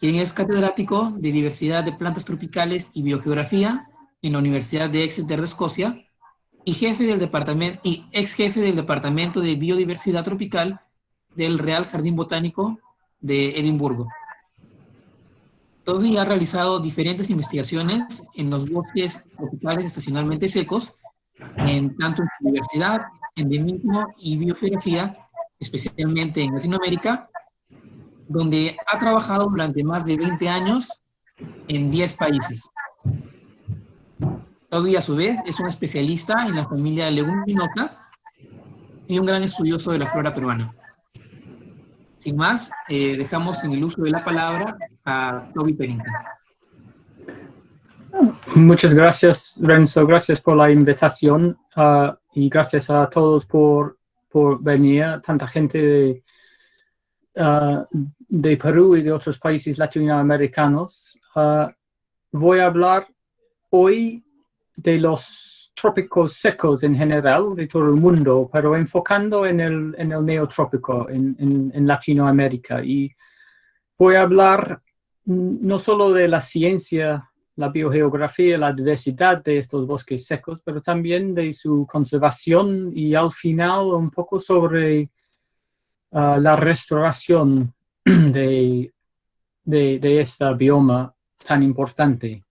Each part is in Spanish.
quien es catedrático de Diversidad de Plantas Tropicales y Biogeografía en la Universidad de Exeter de Escocia y ex jefe del Departamento de Biodiversidad Tropical del Real Jardín Botánico de Edimburgo. Toby ha realizado diferentes investigaciones en los bosques tropicales estacionalmente secos, tanto en biodiversidad, endemismo y biogeografía, especialmente en Latinoamérica, donde ha trabajado durante más de 20 años en 10 países. Toby, a su vez, es un especialista en la familia de leguminosas y un gran estudioso de la flora peruana. Sin más, dejamos en el uso de la palabra a Toby Pennington. Muchas gracias, Renzo. Gracias por la invitación y gracias a todos por venir. Tanta gente de Perú y de otros países latinoamericanos. Voy a hablar hoy de los trópicos secos en general de todo el mundo, pero enfocando en el neotrópico, en Latinoamérica. Y voy a hablar no solo de la ciencia, la biogeografía, la diversidad de estos bosques secos, pero también de su conservación y al final un poco sobre la restauración de este bioma tan importante.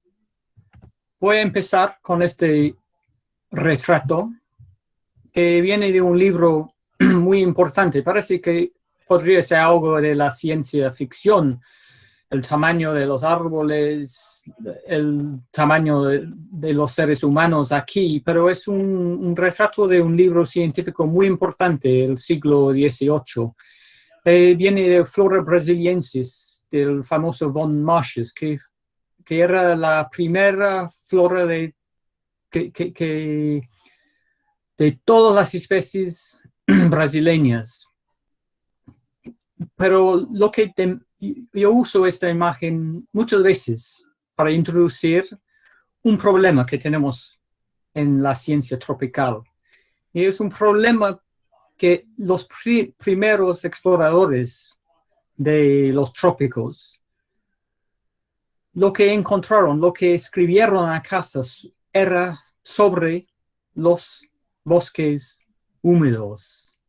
Voy a empezar con este retrato que viene de un libro muy importante. Parece que podría ser algo de la ciencia ficción, el tamaño de los árboles, el tamaño de los seres humanos aquí, pero es un retrato de un libro científico muy importante del siglo XVIII. Viene de Flora Brasiliensis, del famoso von Martius, que era la primera flora de todas las especies brasileñas. Pero yo uso esta imagen muchas veces para introducir un problema que tenemos en la ciencia tropical. Y es un problema que los primeros exploradores de los trópicos, lo que encontraron, lo que escribieron a casas era sobre los bosques húmedos,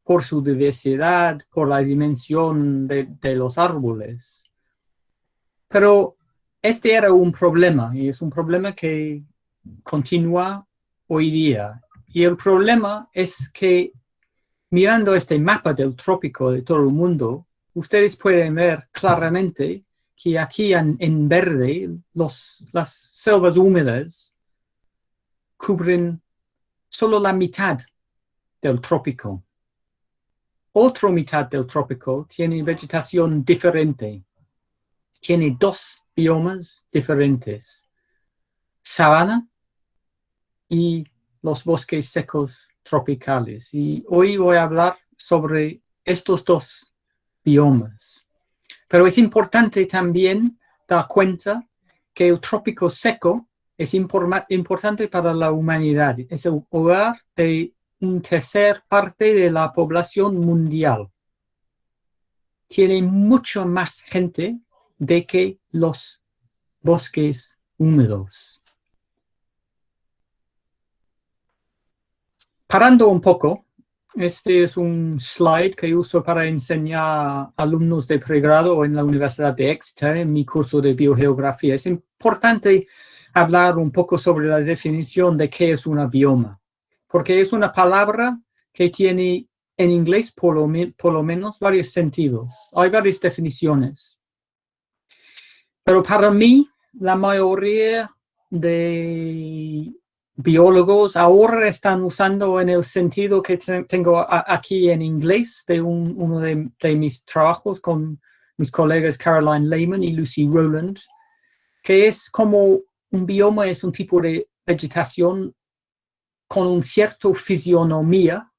por su diversidad, por la dimensión de los árboles. Pero este era un problema, y es un problema que continúa hoy día. Y el problema es que, mirando este mapa del trópico de todo el mundo, ustedes pueden ver claramente que aquí en verde las selvas húmedas cubren solo la mitad del trópico. Otra mitad del trópico tiene vegetación diferente. Tiene dos biomas diferentes: sabana y los bosques secos tropicales. Y hoy voy a hablar sobre estos dos biomas. Pero es importante también dar cuenta que el trópico seco es importante para la humanidad. Es el hogar de una tercera parte de la población mundial. Tiene mucho más gente de que los bosques húmedos. Parando un poco, este es un slide que uso para enseñar a alumnos de pregrado en la Universidad de Exeter en mi curso de biogeografía. Es importante hablar un poco sobre la definición de qué es una bioma, porque es una palabra que tiene en inglés por lo menos varios sentidos. Hay varias definiciones. Pero para mí, la mayoría de biólogos ahora están usando en el sentido que tengo aquí en inglés de uno de mis trabajos con mis colegas Caroline Lehman y Lucy Rowland, que es como un bioma es un tipo de vegetación con una cierta fisionomía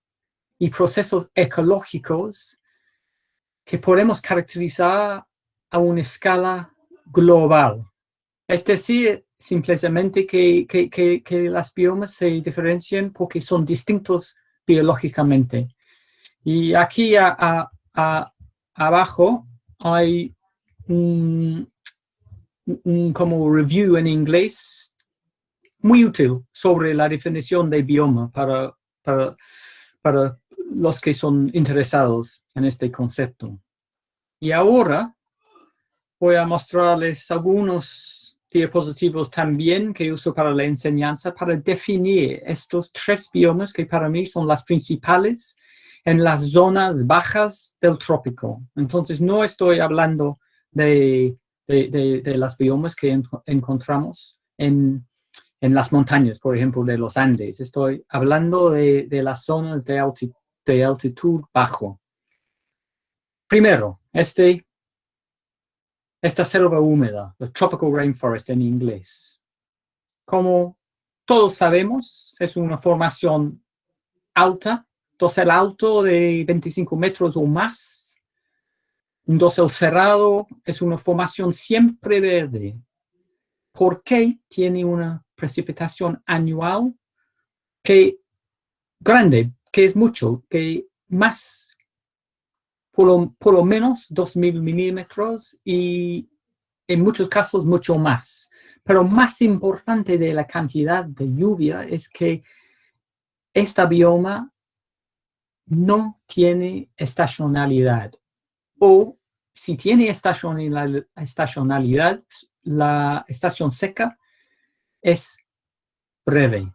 y procesos ecológicos que podemos caracterizar a una escala global. Es decir, simplemente que las biomas se diferencian porque son distintos biológicamente. Y aquí abajo hay como review en inglés muy útil sobre la definición de bioma para los que son interesados en este concepto. Y ahora voy a mostrarles algunos diapositivos también que uso para la enseñanza para definir estos 3 biomas que para mí son las principales en las zonas bajas del trópico. Entonces no estoy hablando de las biomas que encontramos en las montañas, por ejemplo, de los Andes. Estoy hablando de las zonas de altitud bajo. Primero, esta selva húmeda, the tropical rainforest en inglés. Como todos sabemos, es una formación alta, dosel alto de 25 metros o más. Un dosel cerrado es una formación siempre verde. ¿Por qué tiene una precipitación anual grande, que es mucho, que más, por lo menos 2.000 milímetros y en muchos casos mucho más? Pero más importante de la cantidad de lluvia es que esta bioma no tiene estacionalidad, o si tiene estacionalidad, la estación seca es breve.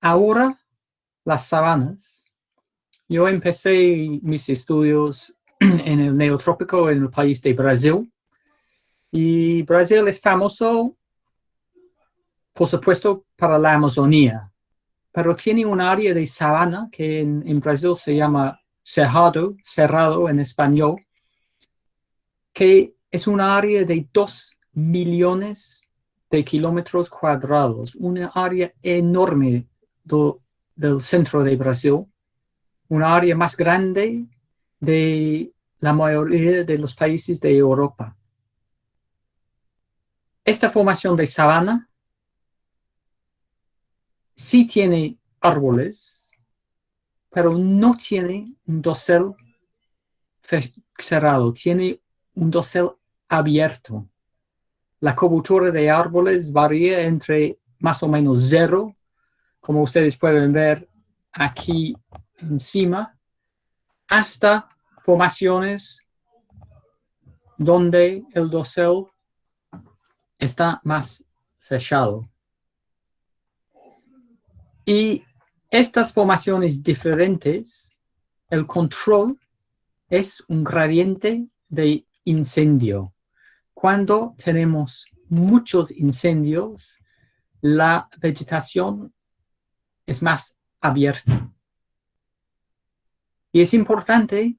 Ahora, las sabanas. Yo empecé mis estudios en el neotrópico en el país de Brasil. Y Brasil es famoso, por supuesto, para la Amazonía. Pero tiene un área de sabana que en Brasil se llama cerrado en español, que es un área de 2 millones de kilómetros cuadrados, una área enorme del centro de Brasil, una área más grande de la mayoría de los países de Europa. Esta formación de sabana sí tiene árboles, pero no tiene un dosel cerrado, tiene un dosel abierto. La cobertura de árboles varía entre más o menos 0, como ustedes pueden ver aquí encima, hasta formaciones donde el dosel está más fechado. Y estas formaciones diferentes, el control es un gradiente de incendio. Cuando tenemos muchos incendios, la vegetación es más abierta. Y es importante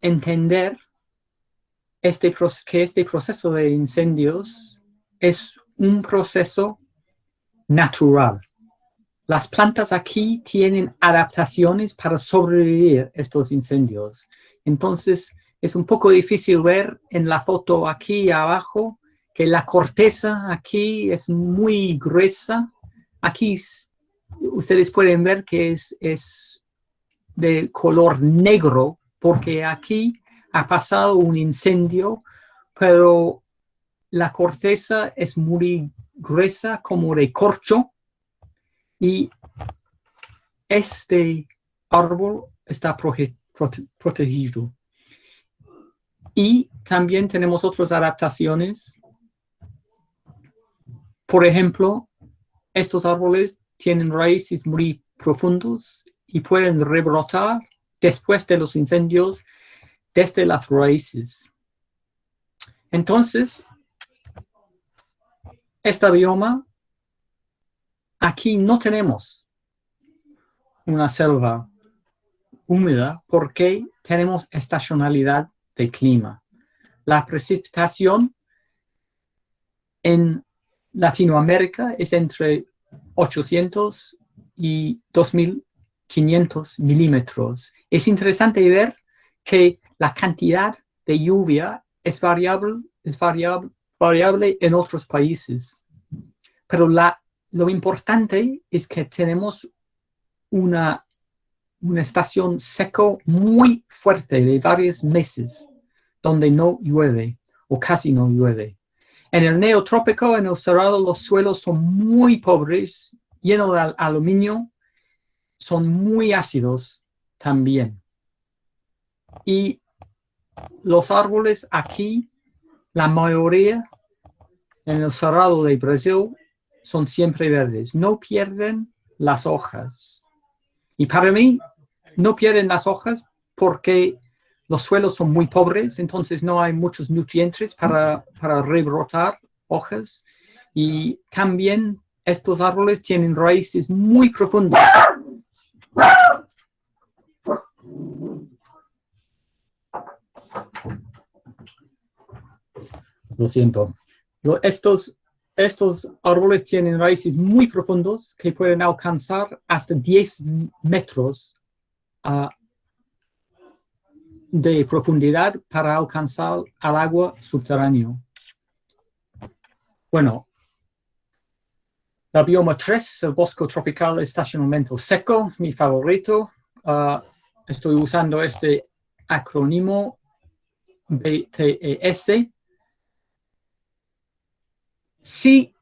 entender que este proceso de incendios es un proceso natural. Las plantas aquí tienen adaptaciones para sobrevivir a estos incendios. Entonces, es un poco difícil ver en la foto aquí abajo que la corteza aquí es muy gruesa. Aquí ustedes pueden ver que es de color negro porque aquí ha pasado un incendio, pero la corteza es muy gruesa como de corcho y este árbol está protegido. Y también tenemos otras adaptaciones. Por ejemplo, estos árboles tienen raíces muy profundas y pueden rebrotar después de los incendios desde las raíces. Entonces, esta bioma, aquí no tenemos una selva húmeda porque tenemos estacionalidad de clima. La precipitación en Latinoamérica es entre 800 y 2.500 milímetros. Es interesante ver que la cantidad de lluvia es variable en otros países. Pero lo importante es que tenemos una una estación seco muy fuerte de varios meses, donde no llueve o casi no llueve. En el neotrópico, en el Cerrado, los suelos son muy pobres, llenos de aluminio, son muy ácidos también. Y los árboles aquí, la mayoría en el Cerrado de Brasil, son siempre verdes, no pierden las hojas. Y para mí, no pierden las hojas porque los suelos son muy pobres, entonces no hay muchos nutrientes para rebrotar hojas. Y también estos árboles tienen raíces muy profundas. Lo siento. Estos árboles tienen raíces muy profundos que pueden alcanzar hasta 10 metros de profundidad para alcanzar al agua subterráneo. Bueno, la bioma 3, el bosque tropical estacionalmente seco, mi favorito. Estoy usando este acrónimo BTES. Sí,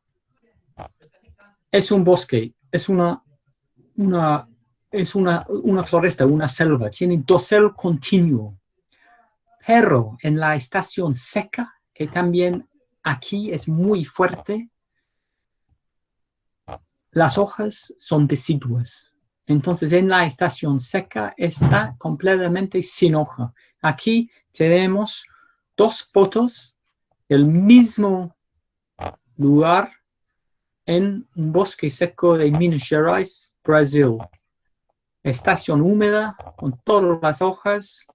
es un bosque, es una floresta, una selva, tiene dosel continuo. Pero en la estación seca, que también aquí es muy fuerte, las hojas son deciduas. Entonces, en la estación seca está completamente sin hoja. Aquí tenemos dos fotos del mismo lugar en un bosque seco de Minas Gerais, Brasil. Estación húmeda con todas las hojas.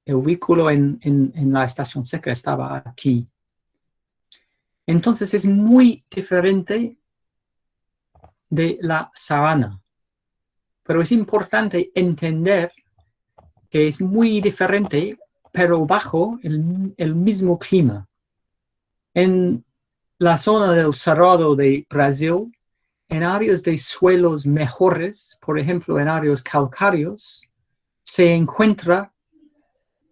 El vehículo en la estación seca estaba aquí. Entonces es muy diferente de la sabana. Pero es importante entender que es muy diferente, pero bajo el mismo clima. En la zona del Cerrado de Brasil, en áreas de suelos mejores, por ejemplo, en áreas calcáreos, se encuentra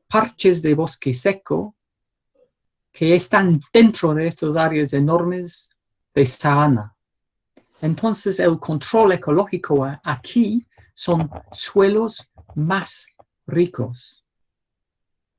parches de bosque seco que están dentro de estas áreas enormes de sabana. Entonces, el control ecológico aquí son suelos más ricos.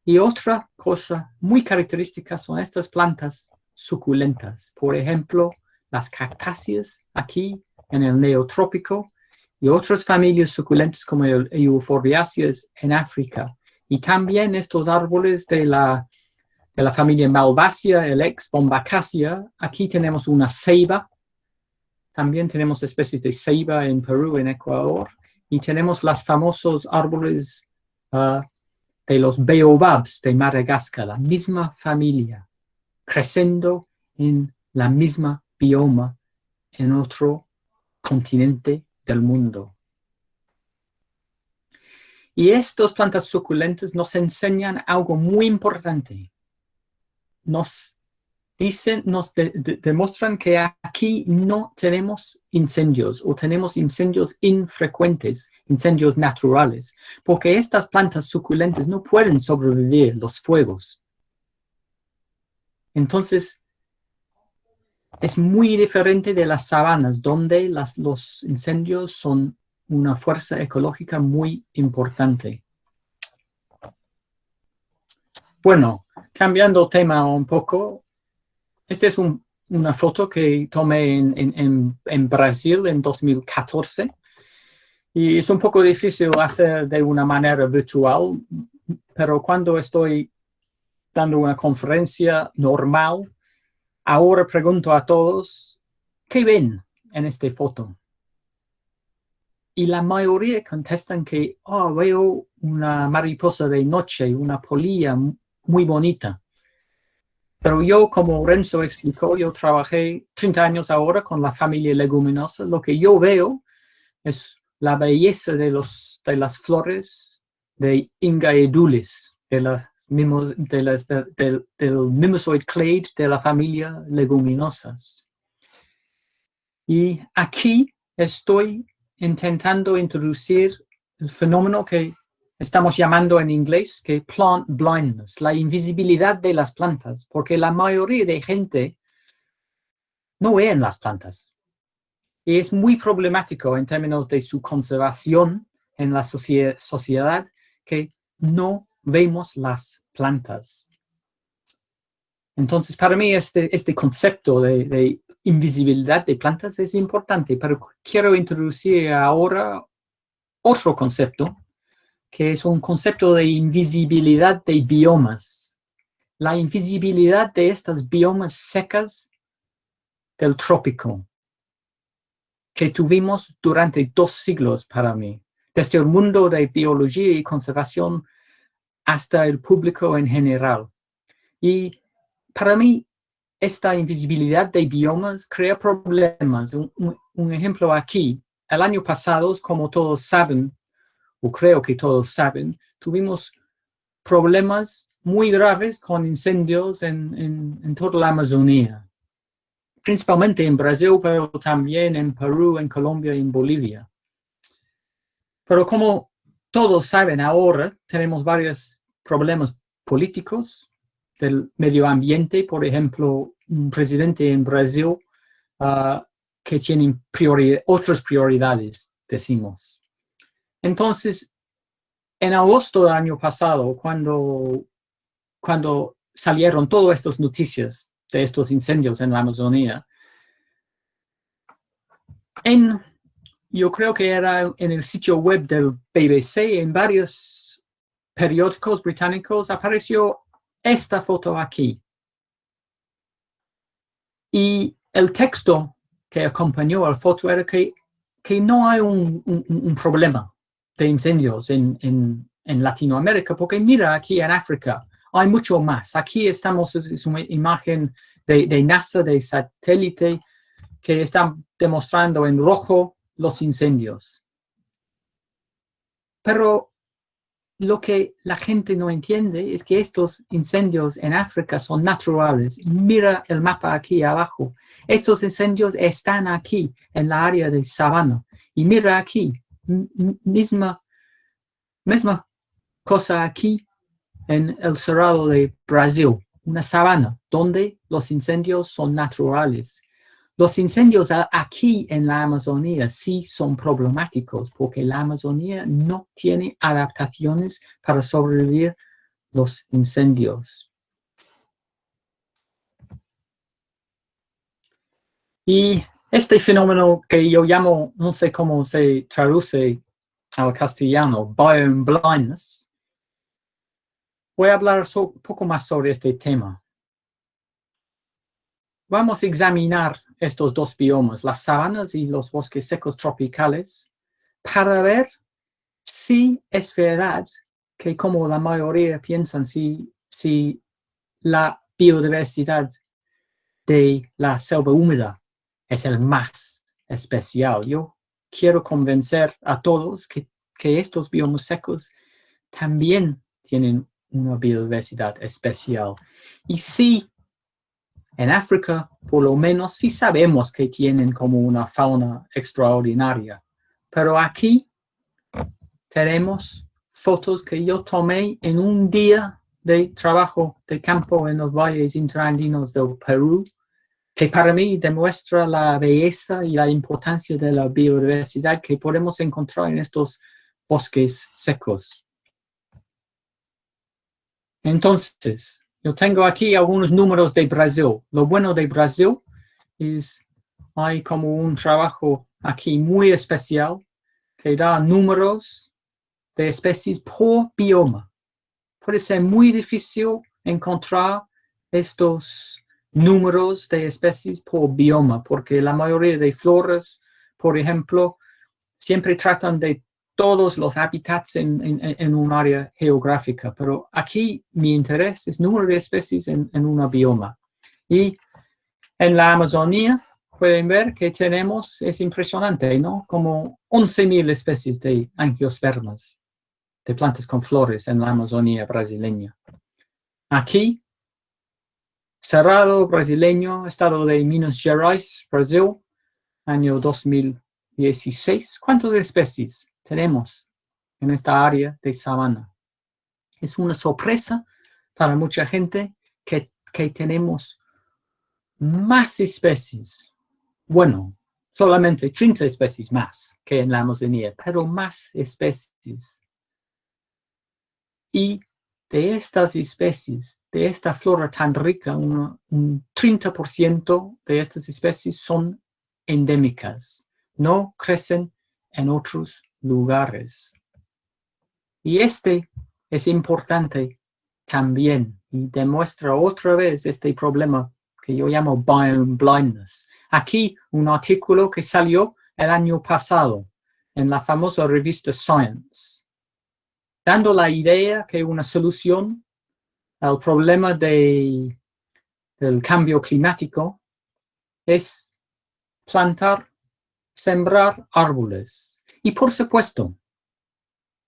Y otra cosa muy característica son estas plantas suculentas. Por ejemplo, las cactáceas aquí en el neotrópico y otras familias suculentas como el euphorbiaceas en África. Y también estos árboles de la familia Malvasia, el ex Bombacacia. Aquí tenemos una ceiba. También tenemos especies de ceiba en Perú, en Ecuador. Y tenemos los famosos árboles de los baobabs de Madagascar, la misma familia, creciendo en la misma bioma en otro continente del mundo. Y estas plantas suculentas nos enseñan algo muy importante. Nos demuestran que aquí no tenemos incendios o tenemos incendios infrecuentes, incendios naturales, porque estas plantas suculentas no pueden sobrevivir los fuegos. Entonces, es muy diferente de las sabanas, donde los incendios son una fuerza ecológica muy importante. Bueno, cambiando tema un poco, esta es una foto que tomé en Brasil en 2014 y es un poco difícil hacer de una manera virtual, pero cuando estoy dando una conferencia normal, ahora pregunto a todos, ¿qué ven en esta foto? Y la mayoría contestan que veo una mariposa de noche, una polilla muy bonita. Pero yo, como Renzo explicó, yo trabajé 30 años ahora con la familia leguminosa. Lo que yo veo es la belleza de las flores de Inga edulis, del Mimosoid clade de la familia leguminosas. Y aquí estoy intentando introducir el fenómeno que estamos llamando en inglés que plant blindness, la invisibilidad de las plantas, porque la mayoría de gente no ven las plantas. Y es muy problemático en términos de su conservación en la sociedad que no vemos las plantas. Entonces, para mí este concepto de invisibilidad de plantas es importante, pero quiero introducir ahora otro concepto, que es un concepto de invisibilidad de biomas. La invisibilidad de estas biomas secas del trópico, que tuvimos durante 2 siglos para mí, desde el mundo de biología y conservación hasta el público en general. Y para mí, esta invisibilidad de biomas crea problemas. Un ejemplo aquí, el año pasado, como todos saben, o creo que todos saben, tuvimos problemas muy graves con incendios en toda la Amazonía, principalmente en Brasil, pero también en Perú, en Colombia y en Bolivia. Pero como todos saben ahora, tenemos varios problemas políticos del medio ambiente, por ejemplo, un presidente en Brasil que tiene otras prioridades, decimos. Entonces, en agosto del año pasado, cuando salieron todas estas noticias de estos incendios en la Amazonía, yo creo que era en el sitio web del BBC, en varios periódicos británicos, apareció esta foto aquí. Y el texto que acompañó a la foto era que no hay un problema de incendios en Latinoamérica, porque mira, aquí en África hay mucho más. Aquí estamos, es una imagen de NASA, de satélite, que están demostrando en rojo los incendios. Pero lo que la gente no entiende es que estos incendios en África son naturales. Mira el mapa aquí abajo. Estos incendios están aquí, en la área de sabana. Y mira aquí, misma cosa aquí en el Cerrado de Brasil, una sabana donde los incendios son naturales. Los incendios aquí en la Amazonía sí son problemáticos porque la Amazonía no tiene adaptaciones para sobrevivir los incendios. Y este fenómeno que yo llamo, no sé cómo se traduce al castellano, bioblindness, voy a hablar un poco más sobre este tema. Vamos a examinar estos 2 biomas, las sabanas y los bosques secos tropicales, para ver si es verdad que, como la mayoría piensan, si la biodiversidad de la selva húmeda es el más especial. Yo quiero convencer a todos que estos biomas secos también tienen una biodiversidad especial. Y sí, en África, por lo menos, sí sabemos que tienen como una fauna extraordinaria. Pero aquí tenemos fotos que yo tomé en un día de trabajo de campo en los valles interandinos del Perú, que para mí demuestra la belleza y la importancia de la biodiversidad que podemos encontrar en estos bosques secos. Entonces, yo tengo aquí algunos números de Brasil. Lo bueno de Brasil es hay como un trabajo aquí muy especial que da números de especies por bioma. Puede ser muy difícil encontrar estos números de especies por bioma, porque la mayoría de floras, por ejemplo, siempre tratan de todos los hábitats en un área geográfica, pero aquí mi interés es número de especies en una bioma. Y en la Amazonía pueden ver que tenemos, es impresionante, ¿no? Como 11,000 especies de angiospermas, de plantas con flores en la Amazonía brasileña. Aquí, Cerrado brasileño, estado de Minas Gerais, Brasil, año 2016. ¿Cuántas especies tenemos en esta área de sabana. Es una sorpresa para mucha gente que tenemos más especies. Bueno, solamente 30 especies más que en la Amazonía, pero más especies. Y de estas especies, de esta flora tan rica, un 30% de estas especies son endémicas, no crecen en otros lugares. Y este es importante también y demuestra otra vez este problema que yo llamo biome blindness. Aquí un artículo que salió el año pasado en la famosa revista Science, dando la idea que una solución al problema del cambio climático es plantar, sembrar árboles. Y por supuesto,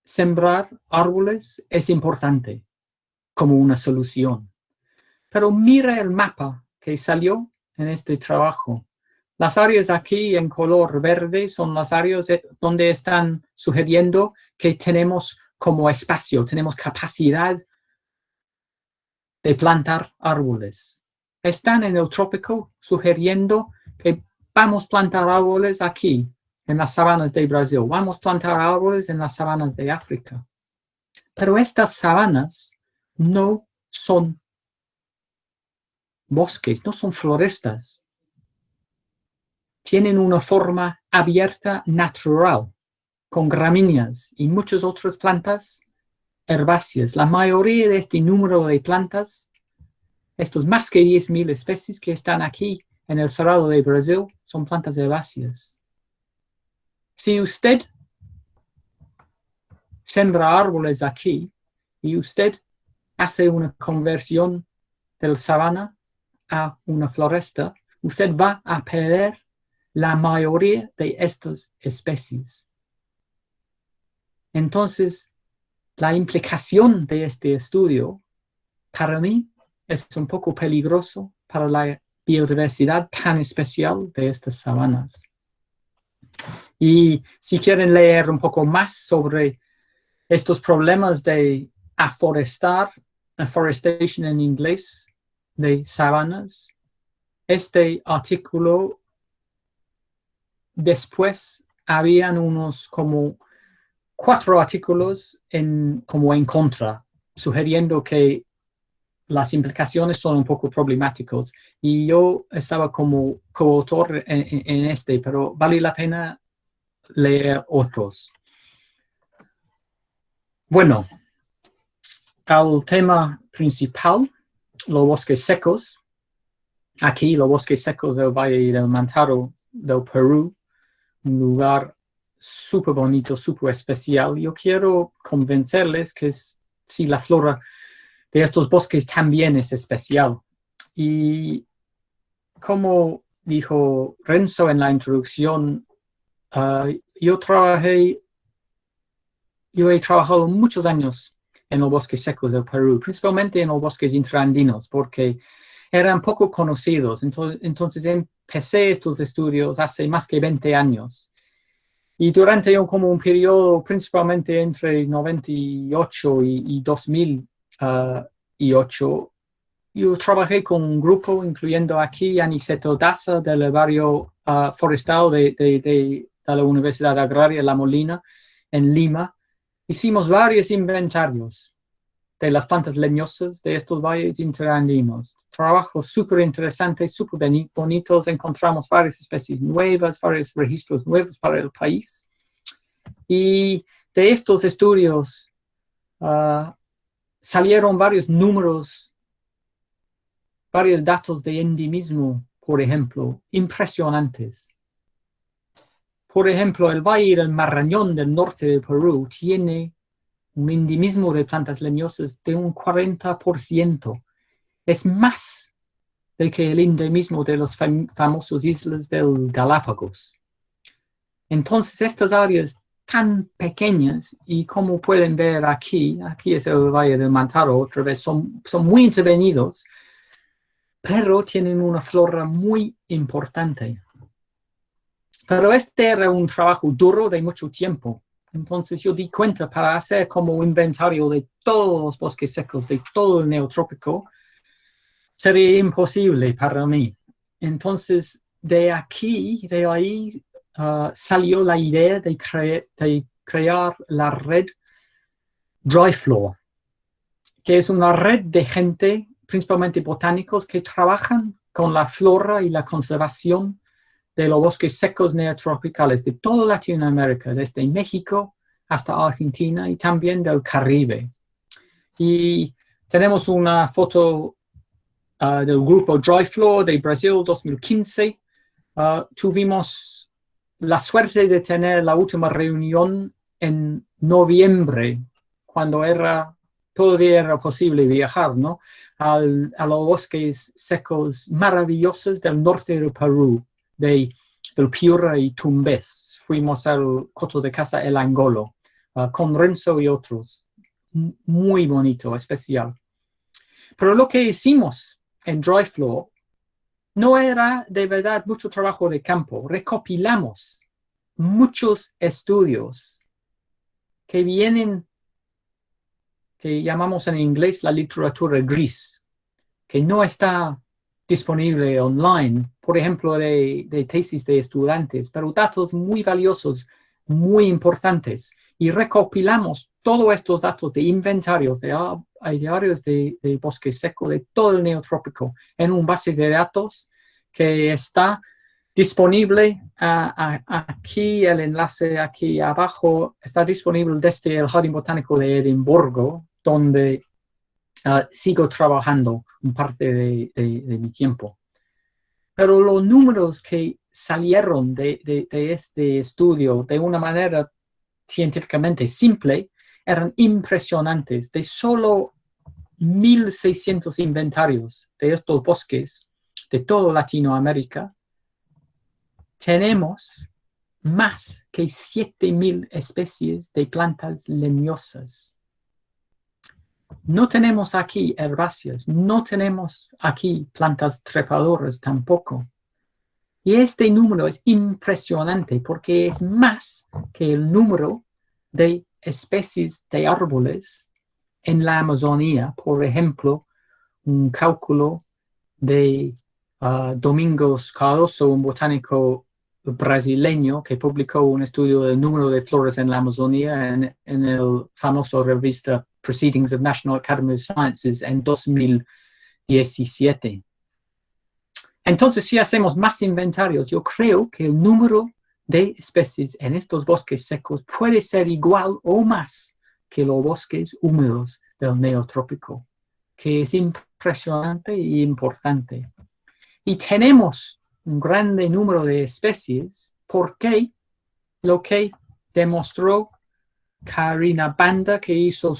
sembrar árboles es importante como una solución. Pero mira el mapa que salió en este trabajo. Las áreas aquí en color verde son las áreas donde están sugiriendo que tenemos como espacio, tenemos capacidad de plantar árboles. Están en el trópico sugiriendo que vamos a plantar árboles aquí, en las sabanas de Brasil, vamos a plantar árboles en las sabanas de África. Pero estas sabanas no son bosques, no son florestas. Tienen una forma abierta natural, con gramíneas y muchas otras plantas herbáceas. La mayoría de este número de plantas, estos más que 10,000 especies que están aquí en el Cerrado de Brasil, son plantas herbáceas. Si usted sembra árboles aquí y usted hace una conversión del sabana a una floresta, usted va a perder la mayoría de estas especies. Entonces, la implicación de este estudio, para mí, es un poco peligroso para la biodiversidad tan especial de estas sabanas. Y si quieren leer un poco más sobre estos problemas de afforestation en inglés, de sabanas, este artículo, después habían unos como 4 artículos como en contra, sugiriendo que las implicaciones son un poco problemáticas. Y yo estaba como coautor en este, pero vale la pena leer otros. Bueno, al tema principal, los bosques secos. Aquí, los bosques secos del Valle del Mantaro del Perú, un lugar súper bonito, súper especial. Yo quiero convencerles que si la flora de estos bosques también es especial. Y como dijo Renzo en la introducción, yo he trabajado muchos años en los bosques secos del Perú, principalmente en los bosques intraandinos, porque eran poco conocidos. Entonces empecé estos estudios hace más que 20 años. Y durante como un periodo principalmente entre 98 y 2008, yo trabajé con un grupo, incluyendo aquí Aniceto Daza, del barrio forestal de la Universidad Agraria La Molina, en Lima. Hicimos varios inventarios de las plantas leñosas de estos valles interandinos. Trabajos súper interesantes, súper bonitos. Encontramos varias especies nuevas, varios registros nuevos para el país. Y de estos estudios salieron varios números, varios datos de endemismo, por ejemplo, impresionantes. Por ejemplo, el Valle del Marañón del norte de Perú tiene un endemismo de plantas leñosas de un 40%. Es más de que el endemismo de las famosas islas del Galápagos. Entonces, estas áreas tan pequeñas, y como pueden ver aquí es el Valle del Mantaro, otra vez, son muy intervenidos, pero tienen una flora muy importante. Pero este era un trabajo duro de mucho tiempo, Entonces yo di cuenta para hacer como un inventario de todos los bosques secos, de todo el neotrópico, sería imposible para mí. Entonces, de ahí salió la idea de crear la red DryFloor, que es una red de gente, principalmente botánicos, que trabajan con la flora y la conservación de los bosques secos neotropicales de toda Latinoamérica, desde México hasta Argentina y también del Caribe. Y tenemos una foto del grupo DryFloor de Brasil 2015. Tuvimos la suerte de tener la última reunión en noviembre, cuando todavía era posible viajar, ¿no? A los bosques secos maravillosos del norte del Perú, del Piura y Tumbes. Fuimos al Coto de Casa El Angolo, con Renzo y otros. Muy bonito, especial. Pero lo que hicimos en DryFloor no era de verdad mucho trabajo de campo. Recopilamos muchos estudios que llamamos en inglés la literatura gris, que no está disponible online, por ejemplo, de tesis de estudiantes, pero datos muy valiosos, muy importantes. Y recopilamos todos estos datos de inventarios, de áreas de bosque seco, de todo el neotrópico, en un base de datos que está disponible aquí, el enlace aquí abajo, está disponible desde el Jardín Botánico de Edimburgo, donde sigo trabajando un parte de mi tiempo. Pero los números que salieron de este estudio de una manera científicamente simple eran impresionantes. De solo 1.600 inventarios de estos bosques de toda Latinoamérica, tenemos más que 7.000 especies de plantas leñosas. No tenemos aquí herbáceas, no tenemos aquí plantas trepadoras tampoco. Y este número es impresionante porque es más que el número de especies de árboles en la Amazonía. Por ejemplo, un cálculo de Domingos Cardoso, un botánico brasileño que publicó un estudio del número de flores en la Amazonía en el famoso revista Proceedings of National Academy of Sciences en 2017. Entonces, si hacemos más inventarios, yo creo que el número de especies en estos bosques secos puede ser igual o más que los bosques húmedos del neotrópico, que es impresionante y importante. Y tenemos un grande número de especies porque lo que demostró Karina Banda, que hizo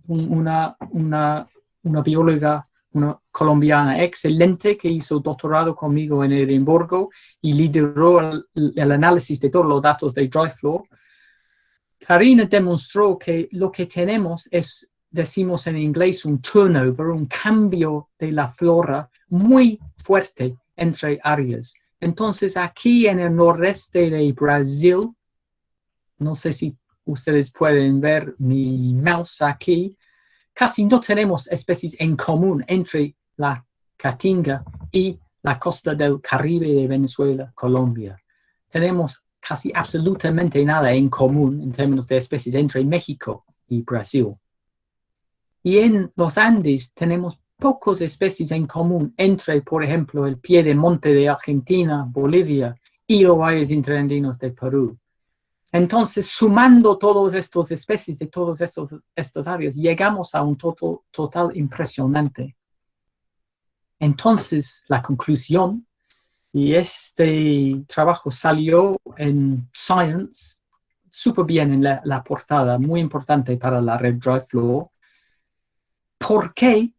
una bióloga, una colombiana excelente, que hizo doctorado conmigo en Edimburgo y lideró el análisis de todos los datos de DryFloor. Karina demostró que lo que tenemos es, decimos en inglés, un turnover, un cambio de la flora muy fuerte entre áreas. Entonces, aquí en el nordeste de Brasil, no sé si ustedes pueden ver mi mouse aquí, casi no tenemos especies en común entre la Caatinga y la costa del Caribe de Venezuela, Colombia. Tenemos casi absolutamente nada en común en términos de especies entre México y Brasil. Y en los Andes tenemos pocas especies en común entre, por ejemplo, el pie de monte de Argentina, Bolivia y los valles interandinos de Perú. Entonces, sumando todas estas especies de todas estas áreas, llegamos a un total impresionante. Entonces, la conclusión, y este trabajo salió en Science, súper bien en la portada, muy importante para la red DryFloor. ¿Por qué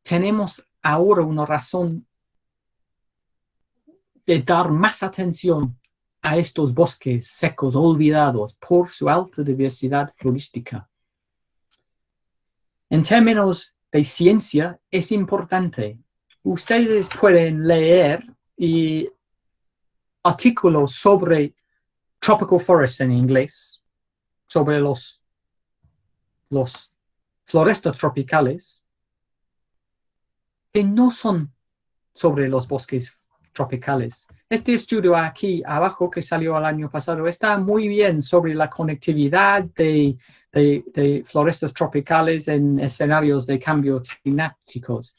tenemos ahora una razón de dar más atención a estos bosques secos olvidados por su alta diversidad florística? En términos de ciencia, es importante. Ustedes pueden leer y artículos sobre tropical forests en inglés, sobre los florestas tropicales, que no son sobre los bosques tropicales. Este estudio aquí abajo que salió el año pasado está muy bien sobre la conectividad de florestas tropicales en escenarios de cambios climáticos.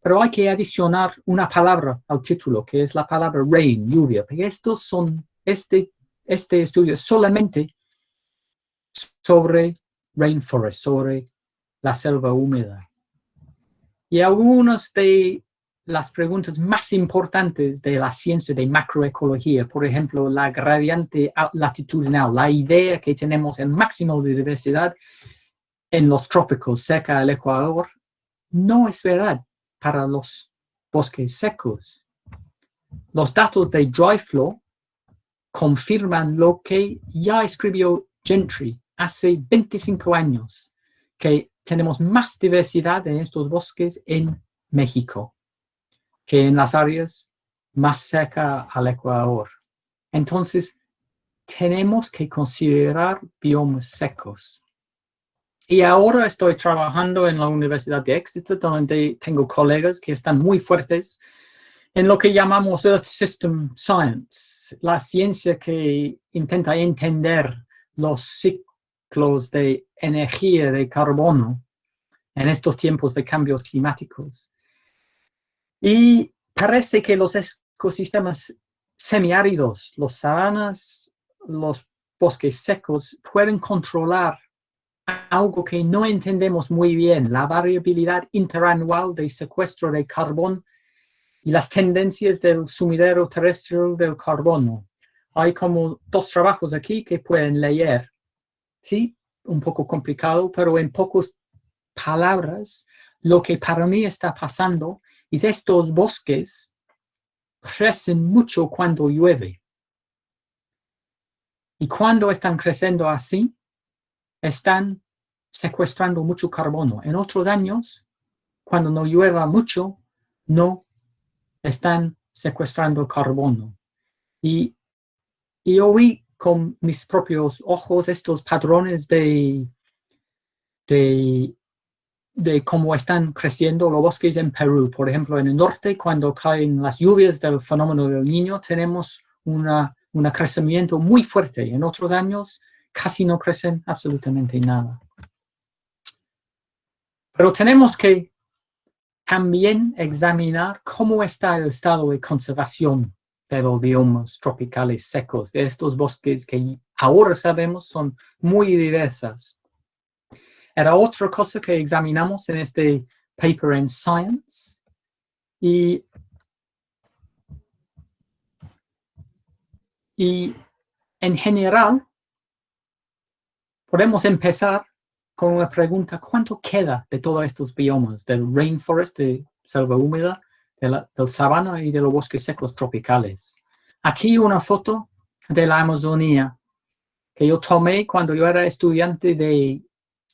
Pero hay que adicionar una palabra al título, que es la palabra rain, lluvia. Porque este estudio es solamente sobre rainforest, sobre la selva húmeda. Y algunas de las preguntas más importantes de la ciencia de macroecología, por ejemplo, la gradiente latitudinal, la idea que tenemos el máximo de diversidad en los trópicos cerca del Ecuador, no es verdad para los bosques secos. Los datos de Dryflow confirman lo que ya escribió Gentry hace 25 años, que tenemos más diversidad en estos bosques en México que en las áreas más cerca al Ecuador. Entonces, tenemos que considerar biomas secos. Y ahora estoy trabajando en la Universidad de Exeter, donde tengo colegas que están muy fuertes en lo que llamamos Earth System Science, la ciencia que intenta entender los ciclos de energía de carbono en estos tiempos de cambios climáticos. Y parece que los ecosistemas semiáridos, los sabanas, los bosques secos, pueden controlar algo que no entendemos muy bien, la variabilidad interanual de secuestro de carbón y las tendencias del sumidero terrestre del carbono. Hay como 2 trabajos aquí que pueden leer. Sí, un poco complicado, pero en pocas palabras, lo que para mí está pasando es estos bosques crecen mucho cuando llueve. Y cuando están creciendo así, están secuestrando mucho carbono. En otros años, cuando no llueva mucho, no están secuestrando carbono. Y yo vi con mis propios ojos estos patrones de cómo están creciendo los bosques en Perú. Por ejemplo, en el norte, cuando caen las lluvias del fenómeno del Niño, tenemos un crecimiento muy fuerte. En otros años, casi no crecen absolutamente nada. Pero tenemos que también examinar cómo está el estado de conservación de los biomas tropicales secos, de estos bosques que ahora sabemos son muy diversas. Era otra cosa que examinamos en este paper en Science. Y en general, podemos empezar con una pregunta: ¿cuánto queda de todos estos biomas, del rainforest, de selva húmeda, del sabana y de los bosques secos tropicales? Aquí una foto de la Amazonía que yo tomé cuando yo era estudiante de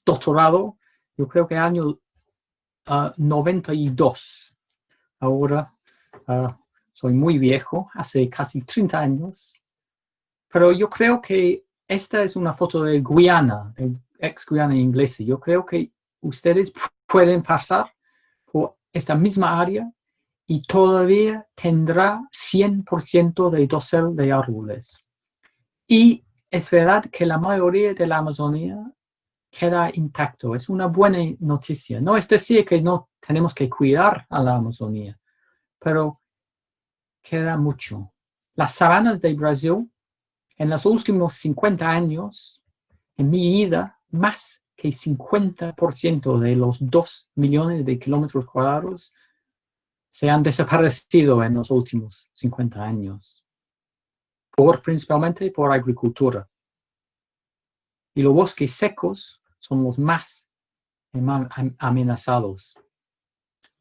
doctorado, yo creo que año 92. Ahora soy muy viejo, hace casi 30 años. Pero yo creo que esta es una foto de Guyana, ex Guyana inglesa. Yo creo que ustedes pueden pasar por esta misma área y todavía tendrá 100% de dosel de árboles. Y es verdad que la mayoría de la Amazonía queda intacto. Es una buena noticia. No es decir que no tenemos que cuidar a la Amazonía, pero queda mucho. Las sabanas de Brasil, en los últimos 50 años, en mi vida, más que 50% de los 2 millones de kilómetros cuadrados se han desaparecido en los últimos 50 años, principalmente por agricultura. Y los bosques secos son los más amenazados.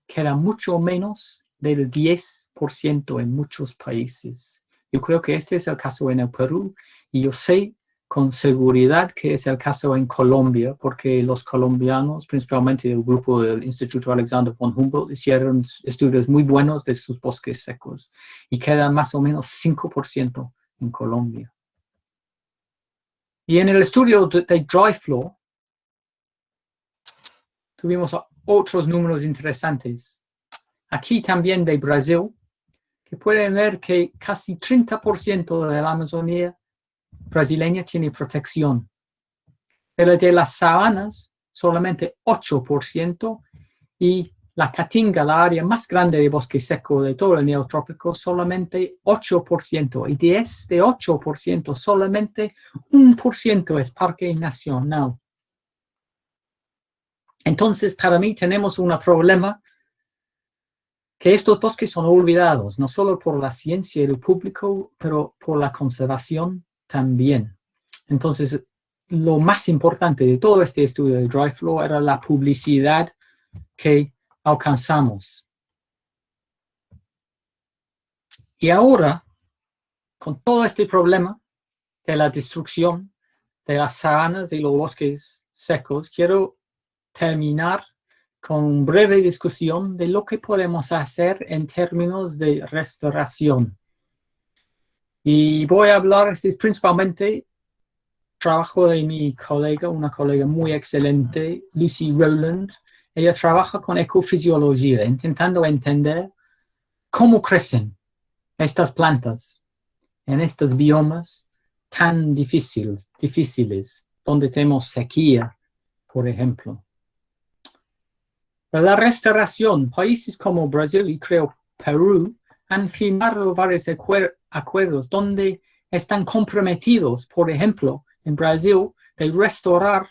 Queda mucho menos del 10% en muchos países. Yo creo que este es el caso en el Perú, y yo sé con seguridad que es el caso en Colombia, porque los colombianos, principalmente el grupo del Instituto Alexander von Humboldt, hicieron estudios muy buenos de sus bosques secos y quedan más o menos 5% en Colombia. Y en el estudio de dry flow, tuvimos otros números interesantes. Aquí también de Brasil, que pueden ver que casi 30% de la Amazonía brasileña tiene protección. Pero de las sabanas, solamente 8%, y la Caatinga, la área más grande de bosque seco de todo el neotrópico, solamente 8%. Y de este 8%, solamente 1% es parque nacional. Entonces, para mí tenemos un problema que estos bosques son olvidados, no solo por la ciencia y el público, pero por la conservación también. Entonces, lo más importante de todo este estudio de dry flow era la publicidad que alcanzamos. Y ahora, con todo este problema de la destrucción de las sabanas y los bosques secos, quiero terminar con una breve discusión de lo que podemos hacer en términos de restauración. Y voy a hablar principalmente trabajo de mi colega, una colega muy excelente, Lucy Rowland. Ella trabaja con ecofisiología, intentando entender cómo crecen estas plantas en estos biomas tan difíciles, donde tenemos sequía, por ejemplo. Para la restauración, países como Brasil y creo Perú han firmado varios acuerdos donde están comprometidos, por ejemplo, en Brasil, de restaurar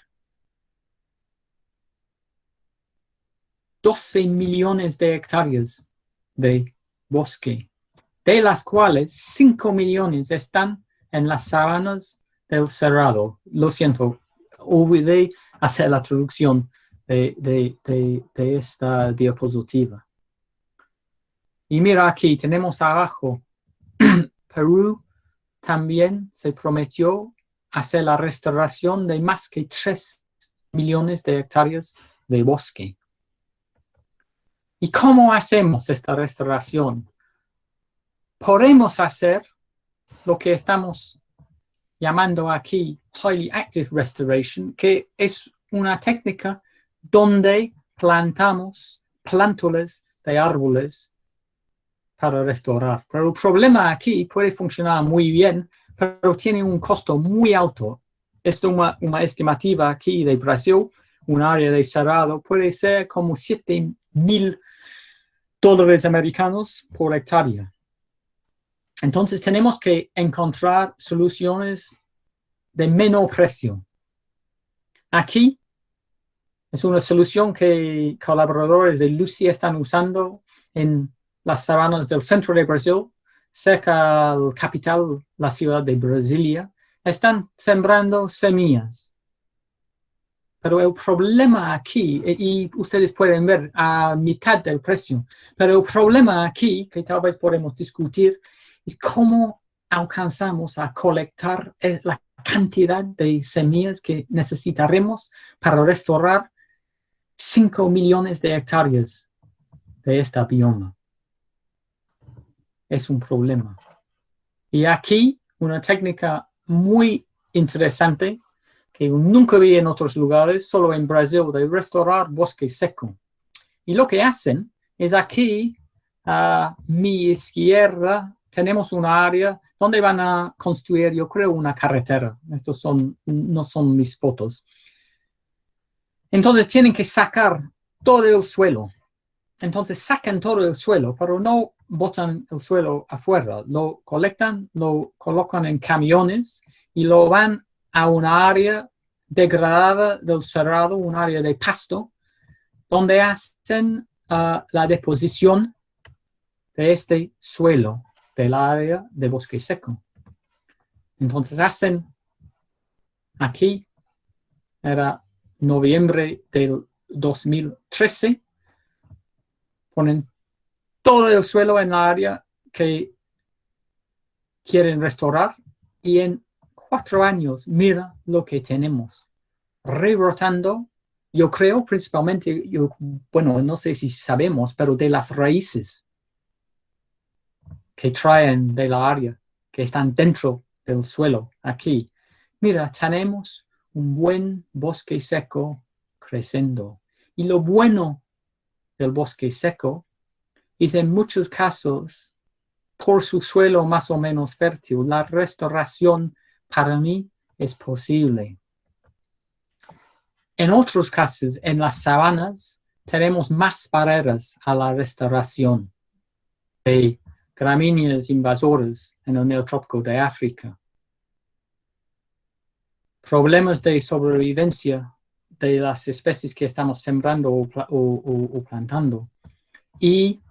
12 millones de hectáreas de bosque, de las cuales 5 millones están en las sabanas del Cerrado. Lo siento, olvidé hacer la traducción de esta diapositiva. Y mira aquí, tenemos abajo, Perú también se prometió hacer la restauración de más que 3 millones de hectáreas de bosque. ¿Y cómo hacemos esta restauración? Podemos hacer lo que estamos llamando aquí Highly Active Restoration, que es una técnica donde plantamos plántulas de árboles para restaurar. Pero el problema aquí puede funcionar muy bien, pero tiene un costo muy alto. Esto es una estimativa aquí de Brasil, un área de cerrado, puede ser como $7,000 americanos por hectárea. Entonces tenemos que encontrar soluciones de menor precio. Aquí es una solución que colaboradores de Lucy están usando en las sabanas del centro de Brasil, cerca de la capital, la ciudad de Brasilia. Están sembrando semillas. Pero el problema aquí, y ustedes pueden ver a mitad del precio, pero el problema aquí, que tal vez podemos discutir, es cómo alcanzamos a colectar la cantidad de semillas que necesitaremos para restaurar 5 millones de hectáreas de esta bioma. Es un problema. Y aquí, una técnica muy interesante que nunca vi en otros lugares, solo en Brasil, de restaurar bosque seco. Y lo que hacen es aquí, a mi izquierda, tenemos una área donde van a construir, yo creo, una carretera. Estos no son mis fotos. Entonces tienen que sacar todo el suelo. Entonces sacan todo el suelo, pero no botan el suelo afuera. Lo colectan, lo colocan en camiones y lo van a una área degradada del cerrado, un área de pasto, donde hacen la deposición de este suelo del área de bosque seco. Entonces hacen aquí, era noviembre del 2013, ponen todo el suelo en la área que quieren restaurar y en 4 años, mira lo que tenemos. Rebrotando, yo creo principalmente, bueno, no sé si sabemos, pero de las raíces que traen de la área, que están dentro del suelo, aquí. Mira, tenemos un buen bosque seco creciendo. Y lo bueno del bosque seco es en muchos casos, por su suelo más o menos fértil, la restauración para mí es posible. En otros casos, en las sabanas, tenemos más barreras a la restauración de gramíneas invasoras en el neotrópico de África. Problemas de sobrevivencia de las especies que estamos sembrando o plantando. Y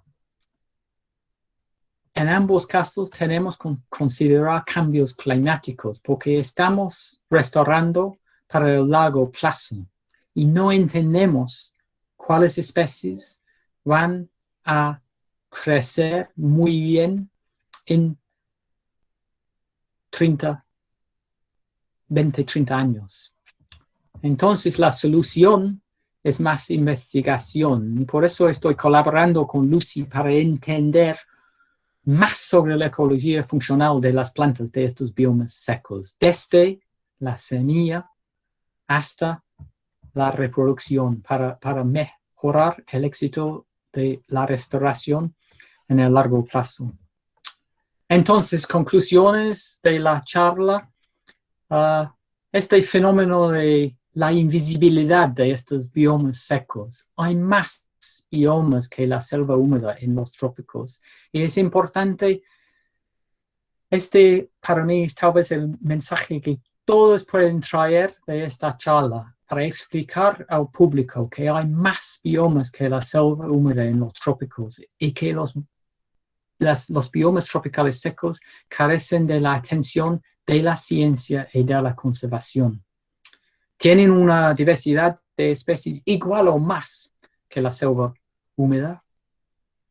en ambos casos tenemos que considerar cambios climáticos porque estamos restaurando para el largo plazo y no entendemos cuáles especies van a crecer muy bien en 20, 30 años. Entonces la solución es más investigación y por eso estoy colaborando con Lucy para entender más sobre la ecología funcional de las plantas de estos biomas secos, desde la semilla hasta la reproducción, para mejorar el éxito de la restauración en el largo plazo. Entonces, conclusiones de la charla. Este fenómeno de la invisibilidad de estos biomas secos. Hay más biomas que la selva húmeda en los trópicos. Y es importante, para mí es tal vez el mensaje que todos pueden traer de esta charla para explicar al público que hay más biomas que la selva húmeda en los trópicos y que los biomas tropicales secos carecen de la atención de la ciencia y de la conservación. Tienen una diversidad de especies igual o más que la selva húmeda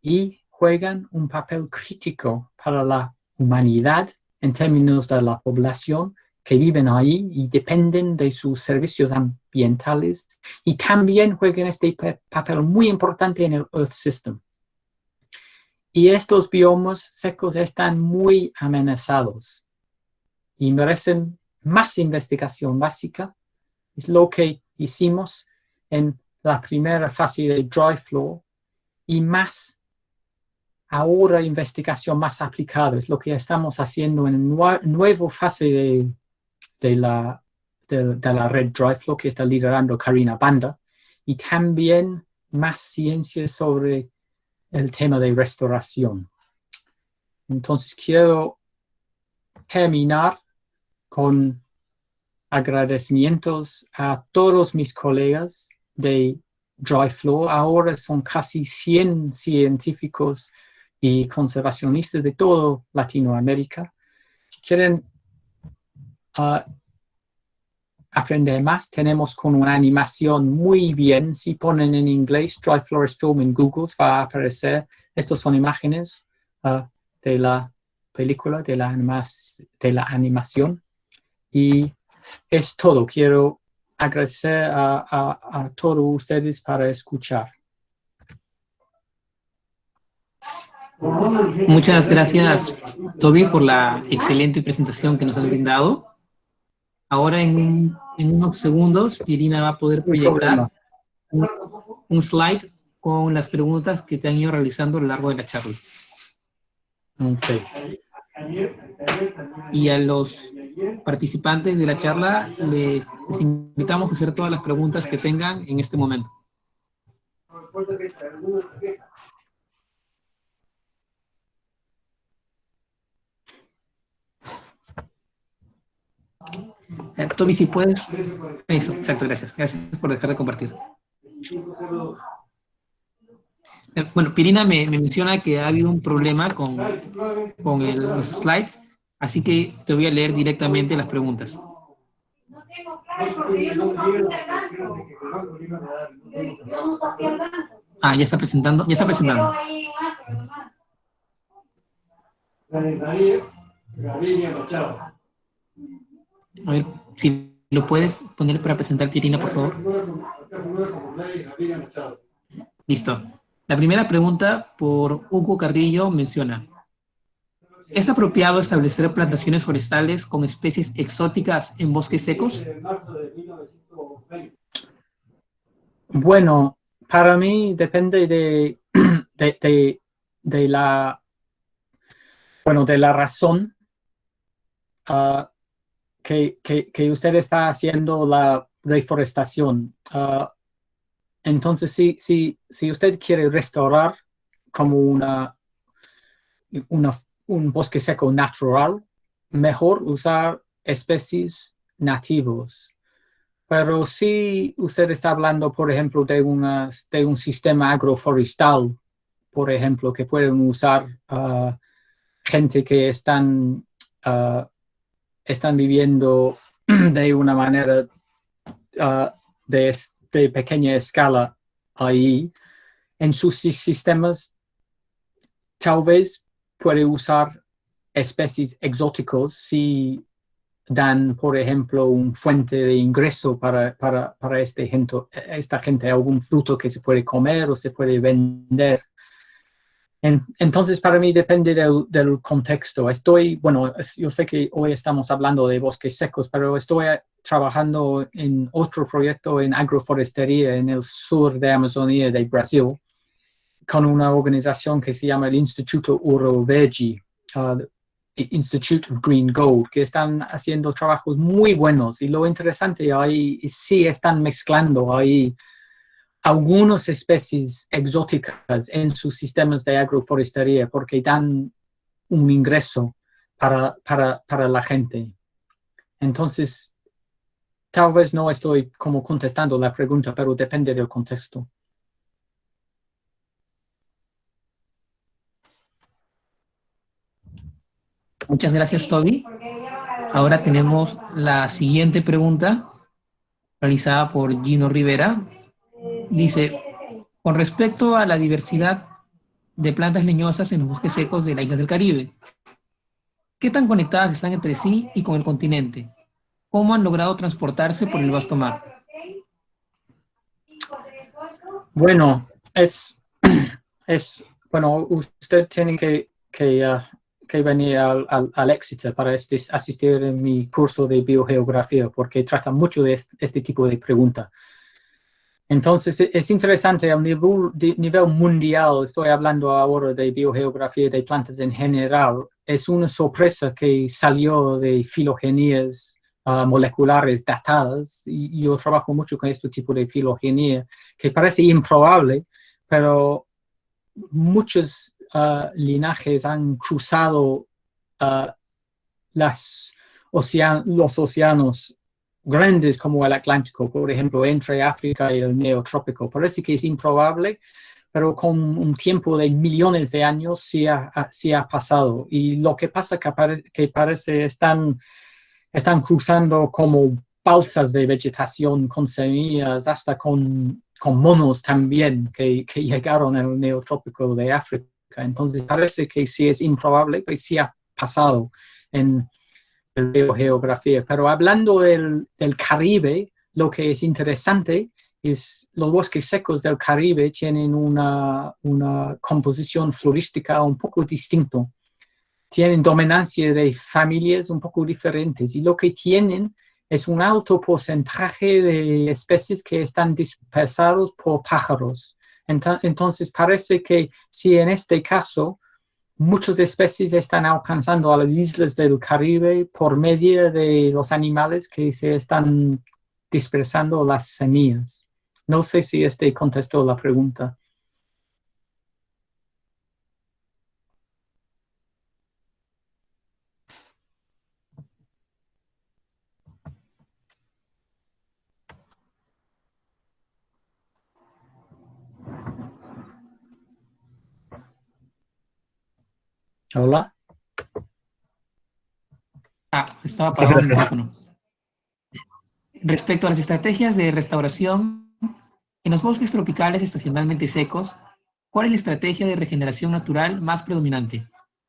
y juegan un papel crítico para la humanidad en términos de la población que viven ahí y dependen de sus servicios ambientales y también juegan este papel muy importante en el Earth System. Y estos biomas secos están muy amenazados y merecen más investigación básica. Es lo que hicimos en la primera fase de Dry Flow y más ahora investigación más aplicada. Es lo que estamos haciendo en la nueva fase de la red Dry Flow que está liderando Karina Banda y también más ciencia sobre el tema de restauración. Entonces quiero terminar con agradecimientos a todos mis colegas de Dry Flow. Ahora son casi 100 científicos y conservacionistas de toda Latinoamérica. Si quieren aprender más, tenemos con una animación muy bien. Si ponen en inglés Dry Forest Film en Google, va a aparecer. Estas son imágenes de la película, de la animación. Y es todo. Quiero agradecer a todos ustedes para escuchar. Muchas gracias, Toby, por la excelente presentación que nos has brindado. Ahora en unos segundos, Irina va a poder proyectar un slide con las preguntas que te han ido realizando a lo largo de la charla. Okay. Y a los participantes de la charla les invitamos a hacer todas las preguntas que tengan en este momento. Toby, si puedes. Eso, exacto, gracias. Gracias por dejar de compartir. Bueno, Pirina me menciona que ha habido un problema con los slides, así que te voy a leer directamente las preguntas. No tengo claro porque yo nunca fui al banco. Yo nunca fui al banco. Ah, ya está presentando, ya está presentando. A ver, si lo puedes poner para presentar, Pierina, por favor. Listo. La primera pregunta por Hugo Carrillo menciona: ¿es apropiado establecer plantaciones forestales con especies exóticas en bosques secos? Bueno, para mí depende de la, bueno, de la razón que usted está haciendo la deforestación. Entonces, si usted quiere restaurar como una, un bosque seco natural, mejor usar especies nativas. Pero si usted está hablando, por ejemplo, de un sistema agroforestal, por ejemplo, que pueden usar gente que están viviendo de una manera de pequeña escala ahí, en sus sistemas tal vez puede usar especies exóticos si dan, por ejemplo, un fuente de ingreso para esta gente, algún fruto que se puede comer o se puede vender. Entonces, para mí depende del contexto. Bueno, yo sé que hoy estamos hablando de bosques secos, pero estoy trabajando en otro proyecto en agroforestería en el sur de Amazonía de Brasil, con una organización que se llama el Instituto Ouro Verde, Institute of Green Gold, que están haciendo trabajos muy buenos. Y lo interesante ahí sí están mezclando ahí algunas especies exóticas en sus sistemas de agroforestería porque dan un ingreso para la gente. Entonces, tal vez no estoy como contestando la pregunta, pero depende del contexto. Muchas gracias, Toby. Ahora tenemos la siguiente pregunta realizada por Gino Rivera. Dice: con respecto a la diversidad de plantas leñosas en los bosques secos de las islas del Caribe, ¿qué tan conectadas están entre sí y con el continente? ¿Cómo han logrado transportarse por el vasto mar? Bueno, bueno, usted tiene que venir al Exeter para asistir en mi curso de biogeografía, porque trata mucho de este tipo de preguntas. Entonces, es interesante a nivel mundial, estoy hablando ahora de biogeografía de plantas en general, es una sorpresa que salió de filogenías moleculares datadas, y yo trabajo mucho con este tipo de filogenia, que parece improbable, pero muchos linajes han cruzado los océanos grandes como el Atlántico, por ejemplo, entre África y el Neotrópico. Parece que es improbable, pero con un tiempo de millones de años sí ha pasado. Y lo que pasa que parece están cruzando como balsas de vegetación con semillas, hasta con monos también que llegaron al Neotrópico de África. Entonces parece que sí es improbable, pues sí ha pasado en geografía. Pero hablando del Caribe, lo que es interesante es los bosques secos del Caribe tienen una composición florística un poco distinta. Tienen dominancia de familias un poco diferentes y lo que tienen es un alto porcentaje de especies que están dispersados por pájaros. Entonces parece que si en este caso muchas especies están alcanzando a las islas del Caribe por medio de los animales que se están dispersando las semillas. No sé si este contestó la pregunta. Hola. Estaba Sí, apagado mi gracias. micrófono. Respecto a las estrategias de restauración, en los bosques tropicales estacionalmente secos, ¿cuál es la estrategia de regeneración natural más predominante?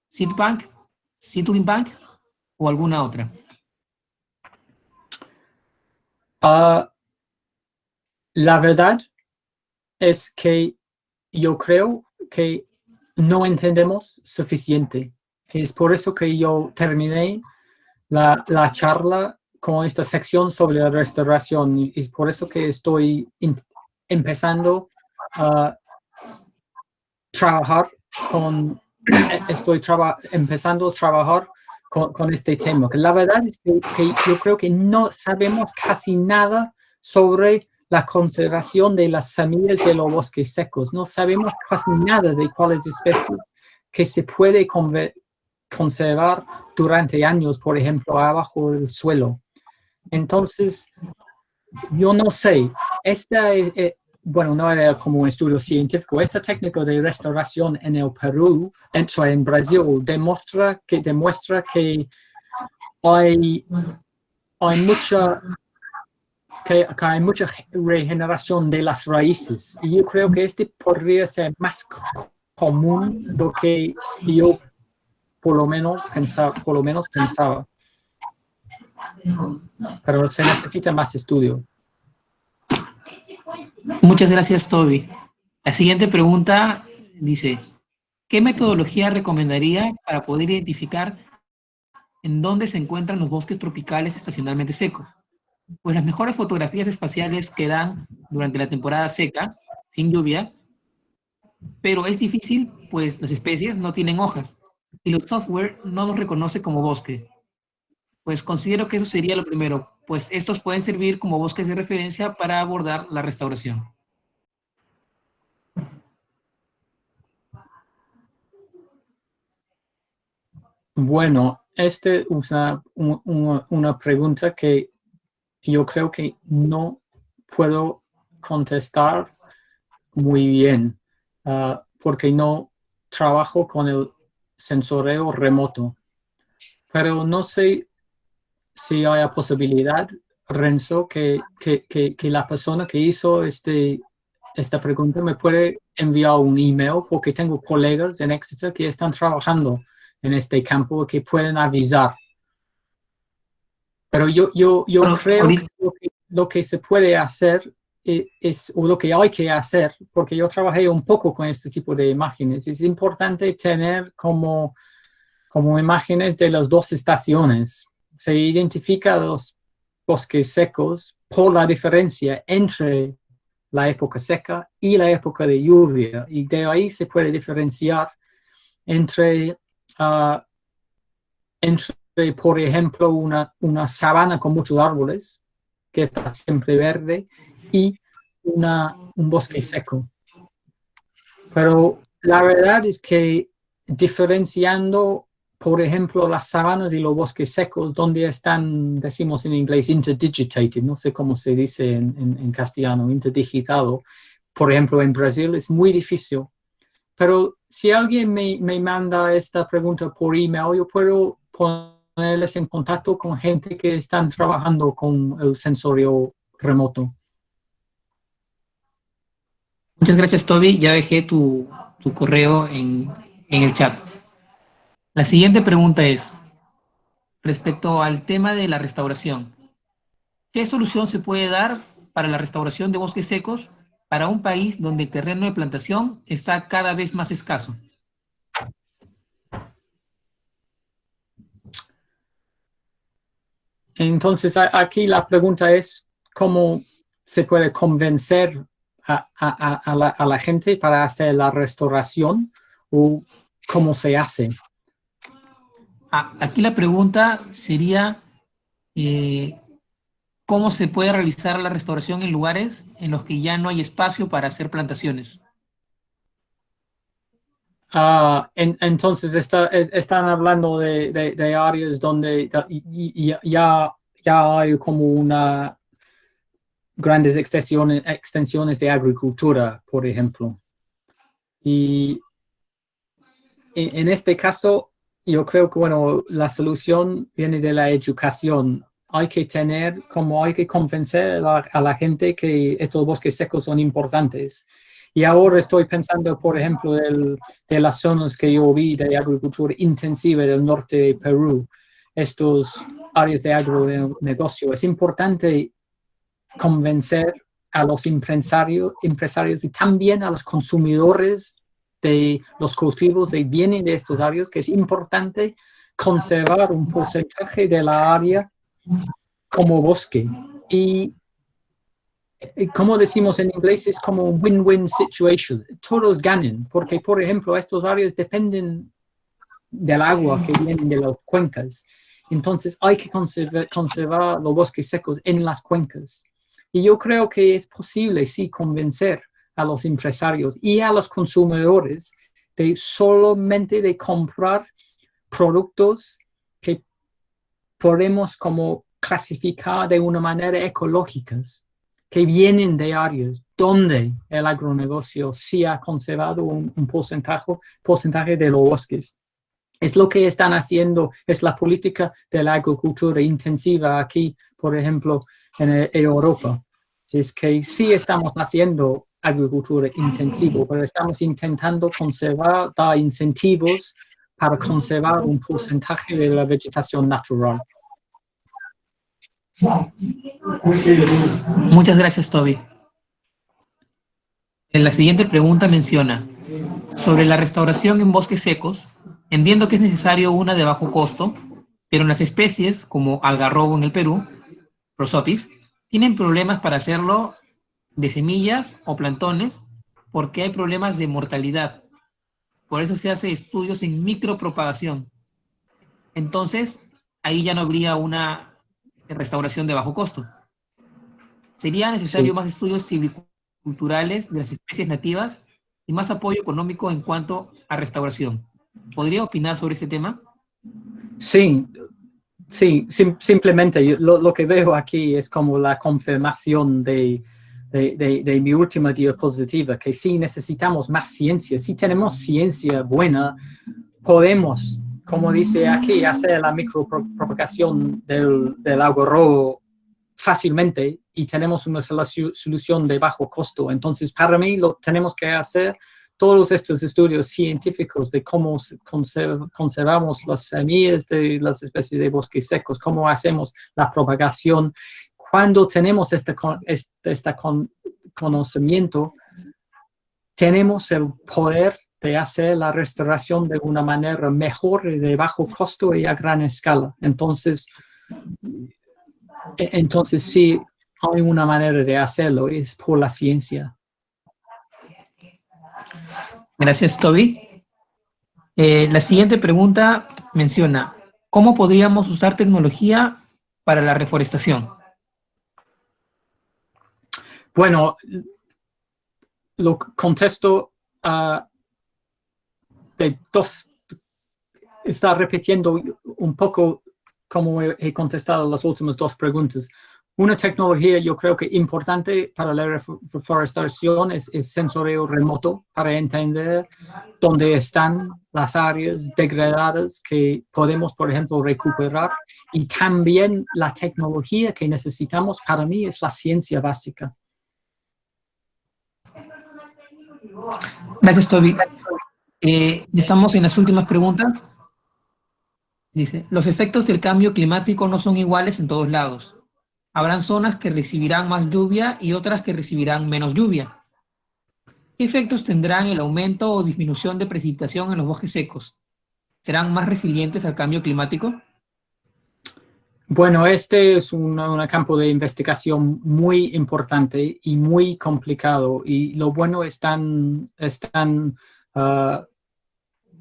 ¿Seed bank, seedling bank o alguna otra? La verdad es que yo creo que no entendemos suficiente. Es por eso que yo terminé la charla con esta sección sobre la restauración y es por eso que estoy empezando a trabajar empezando a trabajar con este tema. Que la verdad es que yo creo que no sabemos casi nada sobre la conservación de las semillas de los bosques secos. No sabemos casi nada de cuáles especies que se puede conservar durante años, por ejemplo, abajo del suelo. Entonces, yo no sé, bueno, no era como un estudio científico, esta técnica de restauración en el Perú, en Brasil, demuestra que hay mucha regeneración de las raíces. Y yo creo que este podría ser más común de lo que yo por lo menos pensaba. Pero se necesita más estudio. Muchas gracias, Toby. La siguiente pregunta dice, ¿qué metodología recomendaría para poder identificar en dónde se encuentran los bosques tropicales estacionalmente secos? Pues las mejores fotografías espaciales que dan durante la temporada seca, sin lluvia, pero es difícil, pues las especies no tienen hojas y el software no los reconoce como bosque. Pues considero que eso sería lo primero, pues estos pueden servir como bosques de referencia para abordar la restauración. Bueno, esta es una pregunta que yo creo que no puedo contestar muy bien, porque no trabajo con el sensoreo remoto. Pero no sé si hay posibilidad, Renzo, que la persona que hizo esta pregunta me puede enviar un email, porque tengo colegas en Exeter que están trabajando en este campo que pueden avisar. Pero yo creo que lo que se puede hacer o lo que hay que hacer, porque yo trabajé un poco con este tipo de imágenes, es importante tener como imágenes de las dos estaciones. Se identifica los bosques secos por la diferencia entre la época seca y la época de lluvia, y de ahí se puede diferenciar entre por ejemplo, una sabana con muchos árboles, que está siempre verde, y un bosque seco. Pero la verdad es que diferenciando, por ejemplo, las sabanas y los bosques secos, donde están, decimos en inglés, interdigitated, no sé cómo se dice en castellano, interdigitado, por ejemplo, en Brasil, es muy difícil. Pero si alguien me manda esta pregunta por email, yo puedo ponerles en contacto con gente que están trabajando con el sensorio remoto. Muchas gracias, Toby. Ya dejé tu correo en el chat. La siguiente pregunta es, respecto al tema de la restauración, ¿qué solución se puede dar para la restauración de bosques secos para un país donde el terreno de plantación está cada vez más escaso? Entonces, aquí la pregunta es, ¿cómo se puede convencer a la gente para hacer la restauración o cómo se hace? Aquí la pregunta sería, ¿cómo se puede realizar la restauración en lugares en los que ya no hay espacio para hacer plantaciones? Entonces, están hablando de áreas donde ya hay como grandes extensiones de agricultura, por ejemplo. Y en este caso, yo creo que, bueno, la solución viene de la educación. Hay que convencer a la gente que estos bosques secos son importantes. Y ahora estoy pensando, por ejemplo, de las zonas que yo vi de agricultura intensiva del norte de Perú, estos áreas de agronegocio. Es importante convencer a los empresarios y también a los consumidores de los cultivos que vienen de estos áreas, que es importante conservar un porcentaje de la área como bosque. Y como decimos en inglés, es como un win-win situation. Todos ganan, porque, por ejemplo, estos áreas dependen del agua que viene de las cuencas. Entonces, hay que conservar los bosques secos en las cuencas. Y yo creo que es posible, sí, convencer a los empresarios y a los consumidores de solamente de comprar productos que podemos como clasificar de una manera ecológica, que vienen de áreas donde el agronegocio sí ha conservado un porcentaje de los bosques. Es lo que están haciendo, es la política de la agricultura intensiva aquí, por ejemplo, en Europa. Es que sí estamos haciendo agricultura intensiva, pero estamos intentando conservar, dar incentivos para conservar un porcentaje de la vegetación natural. Muchas gracias, Toby. En la siguiente pregunta menciona, sobre la restauración en bosques secos, entiendo que es necesario una de bajo costo, pero las especies, como algarrobo en el Perú, Prosopis, tienen problemas para hacerlo de semillas o plantones porque hay problemas de mortalidad. Por eso se hace estudios en micropropagación. Entonces, ahí ya no habría una restauración de bajo costo. Sería necesario más estudios silviculturales de las especies nativas y más apoyo económico en cuanto a restauración. ¿Podría opinar sobre este tema? Sí, simplemente lo que veo aquí es como la confirmación de mi última diapositiva, que sí necesitamos más ciencia. Si tenemos ciencia buena, podemos, como dice aquí, hacer la micropropagación del algarrobo fácilmente y tenemos una solución de bajo costo. Entonces, para mí, lo tenemos que hacer todos estos estudios científicos de cómo conservamos las semillas de las especies de bosques secos, cómo hacemos la propagación. Cuando tenemos este conocimiento, tenemos el poder de hacer la restauración de una manera mejor, de bajo costo y a gran escala. Entonces sí, hay una manera de hacerlo, es por la ciencia. Gracias, Toby. La siguiente pregunta menciona, ¿cómo podríamos usar tecnología para la reforestación? Bueno, lo contesto de dos, está repitiendo un poco como he contestado las últimas dos preguntas. Una tecnología yo creo que importante para la reforestación es sensoreo remoto para entender dónde están las áreas degradadas que podemos, por ejemplo, recuperar. Y también la tecnología que necesitamos para mí es la ciencia básica. Gracias, Toby. Estamos en las últimas preguntas. Dice, los efectos del cambio climático no son iguales en todos lados. Habrán zonas que recibirán más lluvia y otras que recibirán menos lluvia. ¿Qué efectos tendrán el aumento o disminución de precipitación en los bosques secos? ¿Serán más resilientes al cambio climático? Bueno, este es un campo de investigación muy importante y muy complicado. Y lo bueno están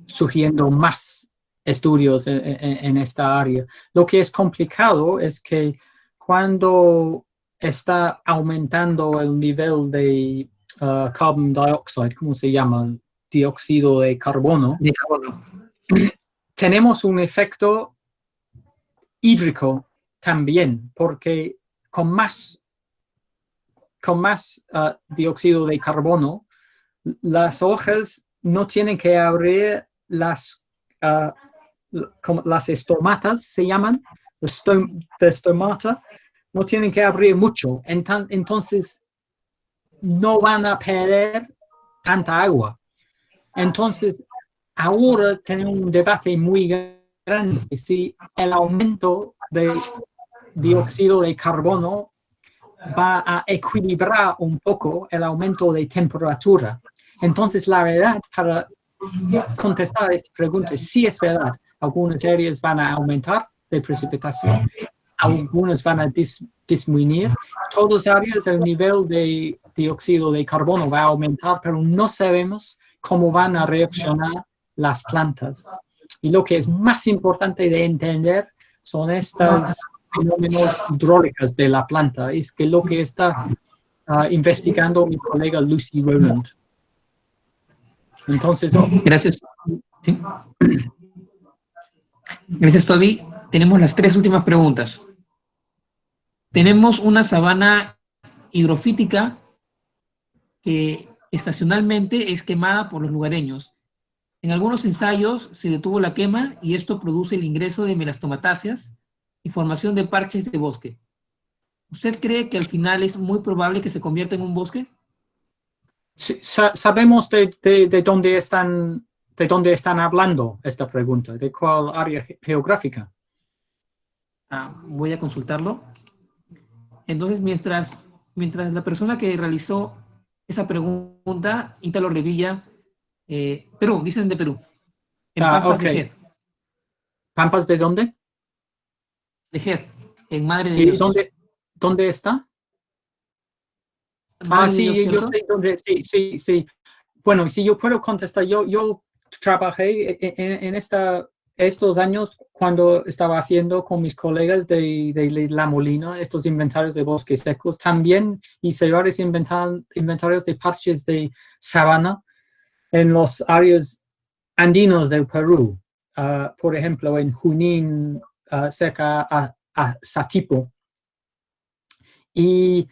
surgiendo más estudios en esta área. Lo que es complicado es que cuando está aumentando el nivel de carbon dioxide, ¿cómo se llama? Dióxido de carbono. Tenemos un efecto hídrico también, porque con más dióxido de carbono, las hojas no tienen que abrir las estomatas, se llaman, de estomata, no tienen que abrir mucho. Entonces, no van a perder tanta agua. Entonces, ahora tenemos un debate muy grande si el aumento de dióxido de carbono va a equilibrar un poco el aumento de temperatura. Entonces, la verdad, para contestar esta pregunta, sí es verdad, algunas áreas van a aumentar de precipitación, algunas van a disminuir. Todas las áreas, el nivel de dióxido de carbono va a aumentar, pero no sabemos cómo van a reaccionar las plantas. Y lo que es más importante de entender son estos fenómenos hidráulicos de la planta, es que lo que está investigando mi colega Lucy Rowland. Entonces, Gracias. ¿Sí? Gracias, Toby. Tenemos las 3 últimas preguntas. Tenemos una sabana hidrofítica que estacionalmente es quemada por los lugareños. En algunos ensayos se detuvo la quema y esto produce el ingreso de melastomatáceas y formación de parches de bosque. ¿Usted cree que al final es muy probable que se convierta en un bosque? Sí, sabemos de dónde están hablando esta pregunta, de cuál área geográfica. Voy a consultarlo. Entonces, mientras la persona que realizó esa pregunta, Ítalo Revilla, Perú, dicen de Perú, en Pampas Okay. de Jed. ¿Pampas de dónde? De Jed, en Madre de ¿Y Dios. dónde está? Madre de Sí, Dios, yo ¿cierto? sé dónde, sí. Bueno, si yo puedo contestar, yo trabajé en estos años cuando estaba haciendo con mis colegas de La Molina estos inventarios de bosques secos. También hice varios inventarios de parches de sabana en los áreas andinos del Perú. Por ejemplo, en Junín, cerca a Satipo. Y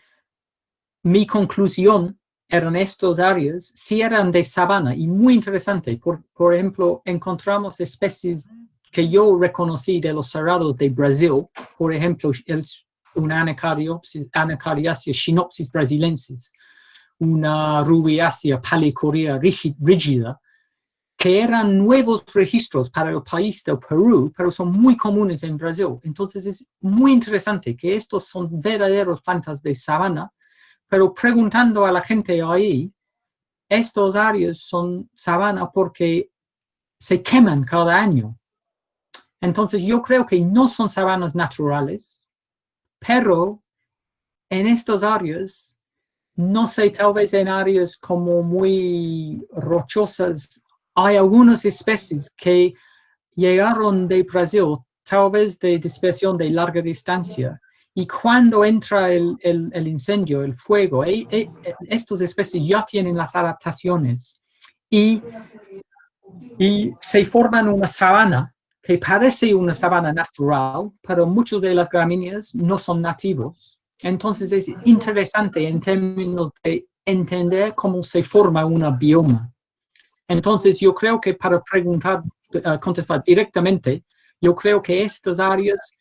mi conclusión eran estos áreas, sí eran de sabana y muy interesante. Por ejemplo, encontramos especies que yo reconocí de los cerrados de Brasil, por ejemplo, una Anacariaceae Schinopsis brasilensis, una Rubiaceae palicorea rígida, que eran nuevos registros para el país del Perú, pero son muy comunes en Brasil. Entonces es muy interesante que estos son verdaderos plantas de sabana, pero preguntando a la gente ahí, estos áreas son sabana porque se queman cada año. Entonces yo creo que no son sabanas naturales, pero en estas áreas, no sé, tal vez en áreas como muy rochosas, hay algunas especies que llegaron de Brasil, tal vez de dispersión de larga distancia, y cuando entra el incendio, el fuego, estas especies ya tienen las adaptaciones y se forman una sabana que parece una sabana natural, pero muchas de las gramíneas no son nativos. Entonces es interesante en términos de entender cómo se forma una bioma. Entonces yo creo que para contestar directamente, yo creo que estas áreas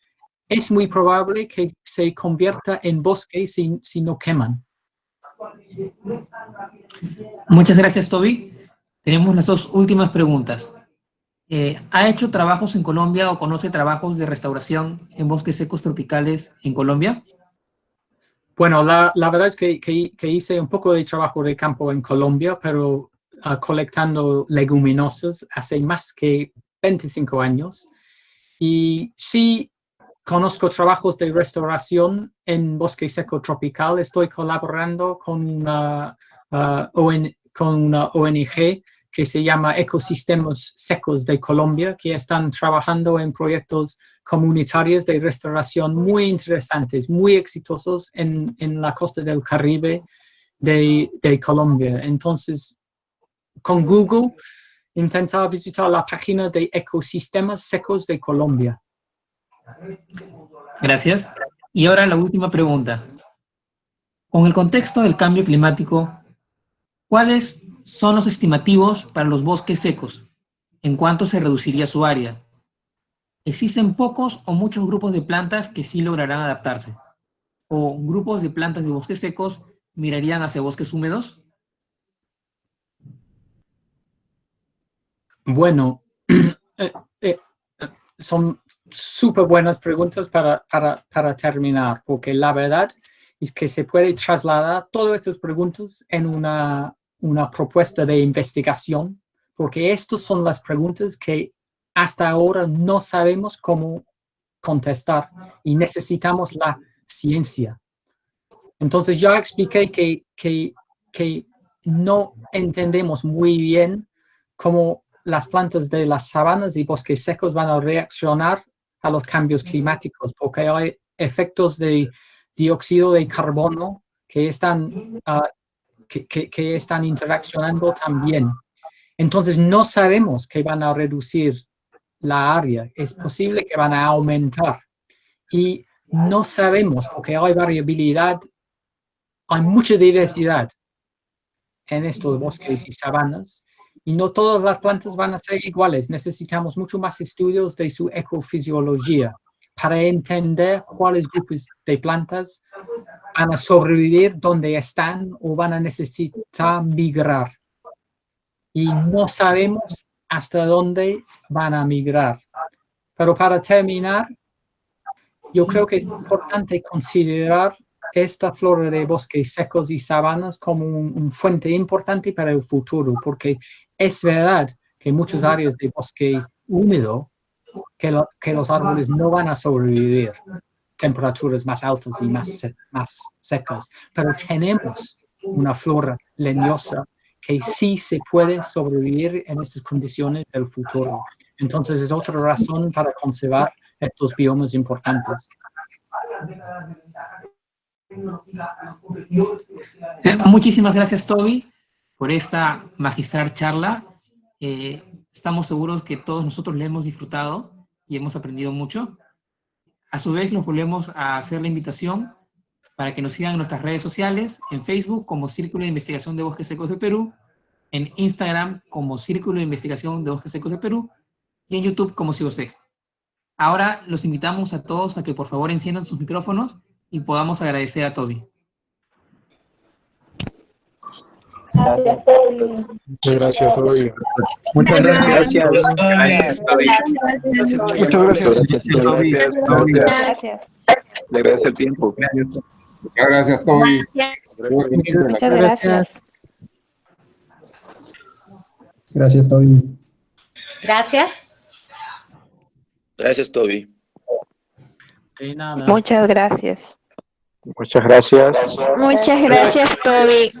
es muy probable que se convierta en bosque si no queman. Muchas gracias, Toby. Tenemos las 2 últimas preguntas. ¿Ha hecho trabajos en Colombia o conoce trabajos de restauración en bosques secos tropicales en Colombia? Bueno, la verdad es que hice un poco de trabajo de campo en Colombia, pero colectando leguminosas hace más que 25 años. Y sí conozco trabajos de restauración en bosque seco tropical. Estoy colaborando con una ONG que se llama Ecosistemas Secos de Colombia, que están trabajando en proyectos comunitarios de restauración muy interesantes, muy exitosos en la costa del Caribe de Colombia. Entonces, con Google, intenta visitar la página de Ecosistemas Secos de Colombia. Gracias. Y ahora la última pregunta. Con el contexto del cambio climático, ¿cuáles son los estimativos para los bosques secos? ¿En cuánto se reduciría su área? ¿Existen pocos o muchos grupos de plantas que sí lograrán adaptarse? ¿O grupos de plantas de bosques secos mirarían hacia bosques húmedos? Bueno, son súper buenas preguntas para terminar, porque la verdad, y que se puede trasladar todas estas preguntas en una propuesta de investigación, porque estas son las preguntas que hasta ahora no sabemos cómo contestar y necesitamos la ciencia. Entonces ya expliqué que no entendemos muy bien cómo las plantas de las sabanas y bosques secos van a reaccionar a los cambios climáticos, porque hay efectos de dióxido de carbono que están interaccionando también. Entonces no sabemos que van a reducir la área, es posible que van a aumentar. Y no sabemos, porque hay variabilidad, hay mucha diversidad en estos bosques y sabanas, y no todas las plantas van a ser iguales. Necesitamos mucho más estudios de su ecofisiología para entender cuáles grupos de plantas van a sobrevivir donde están o van a necesitar migrar. Y no sabemos hasta dónde van a migrar. Pero para terminar, yo creo que es importante considerar esta flora de bosques secos y sabanas como una fuente importante para el futuro, porque es verdad que en muchas áreas de bosque húmedo que los árboles no van a sobrevivir temperaturas más altas y más secas, pero tenemos una flora leñosa que sí se puede sobrevivir en estas condiciones del futuro. Entonces es otra razón para conservar estos biomas importantes. Muchísimas gracias, Toby, por esta magistral charla. Estamos seguros que todos nosotros le hemos disfrutado y hemos aprendido mucho. A su vez, nos volvemos a hacer la invitación para que nos sigan en nuestras redes sociales, en Facebook como Círculo de Investigación de Bosques Secos del Perú, en Instagram como Círculo de Investigación de Bosques Secos del Perú y en YouTube como CIBOSEC. Ahora los invitamos a todos a que por favor enciendan sus micrófonos y podamos agradecer a Toby. Gracias. Muchas gracias, Toby. Muchas gracias. Gracias, Toby. Muchas gracias, Toby. Gracias. Le agradezco el tiempo. Muchas gracias, Toby. Muchas gracias. Gracias, Toby. Gracias. Gracias, Toby. De nada. Muchas gracias. Muchas gracias. Muchas gracias, Toby.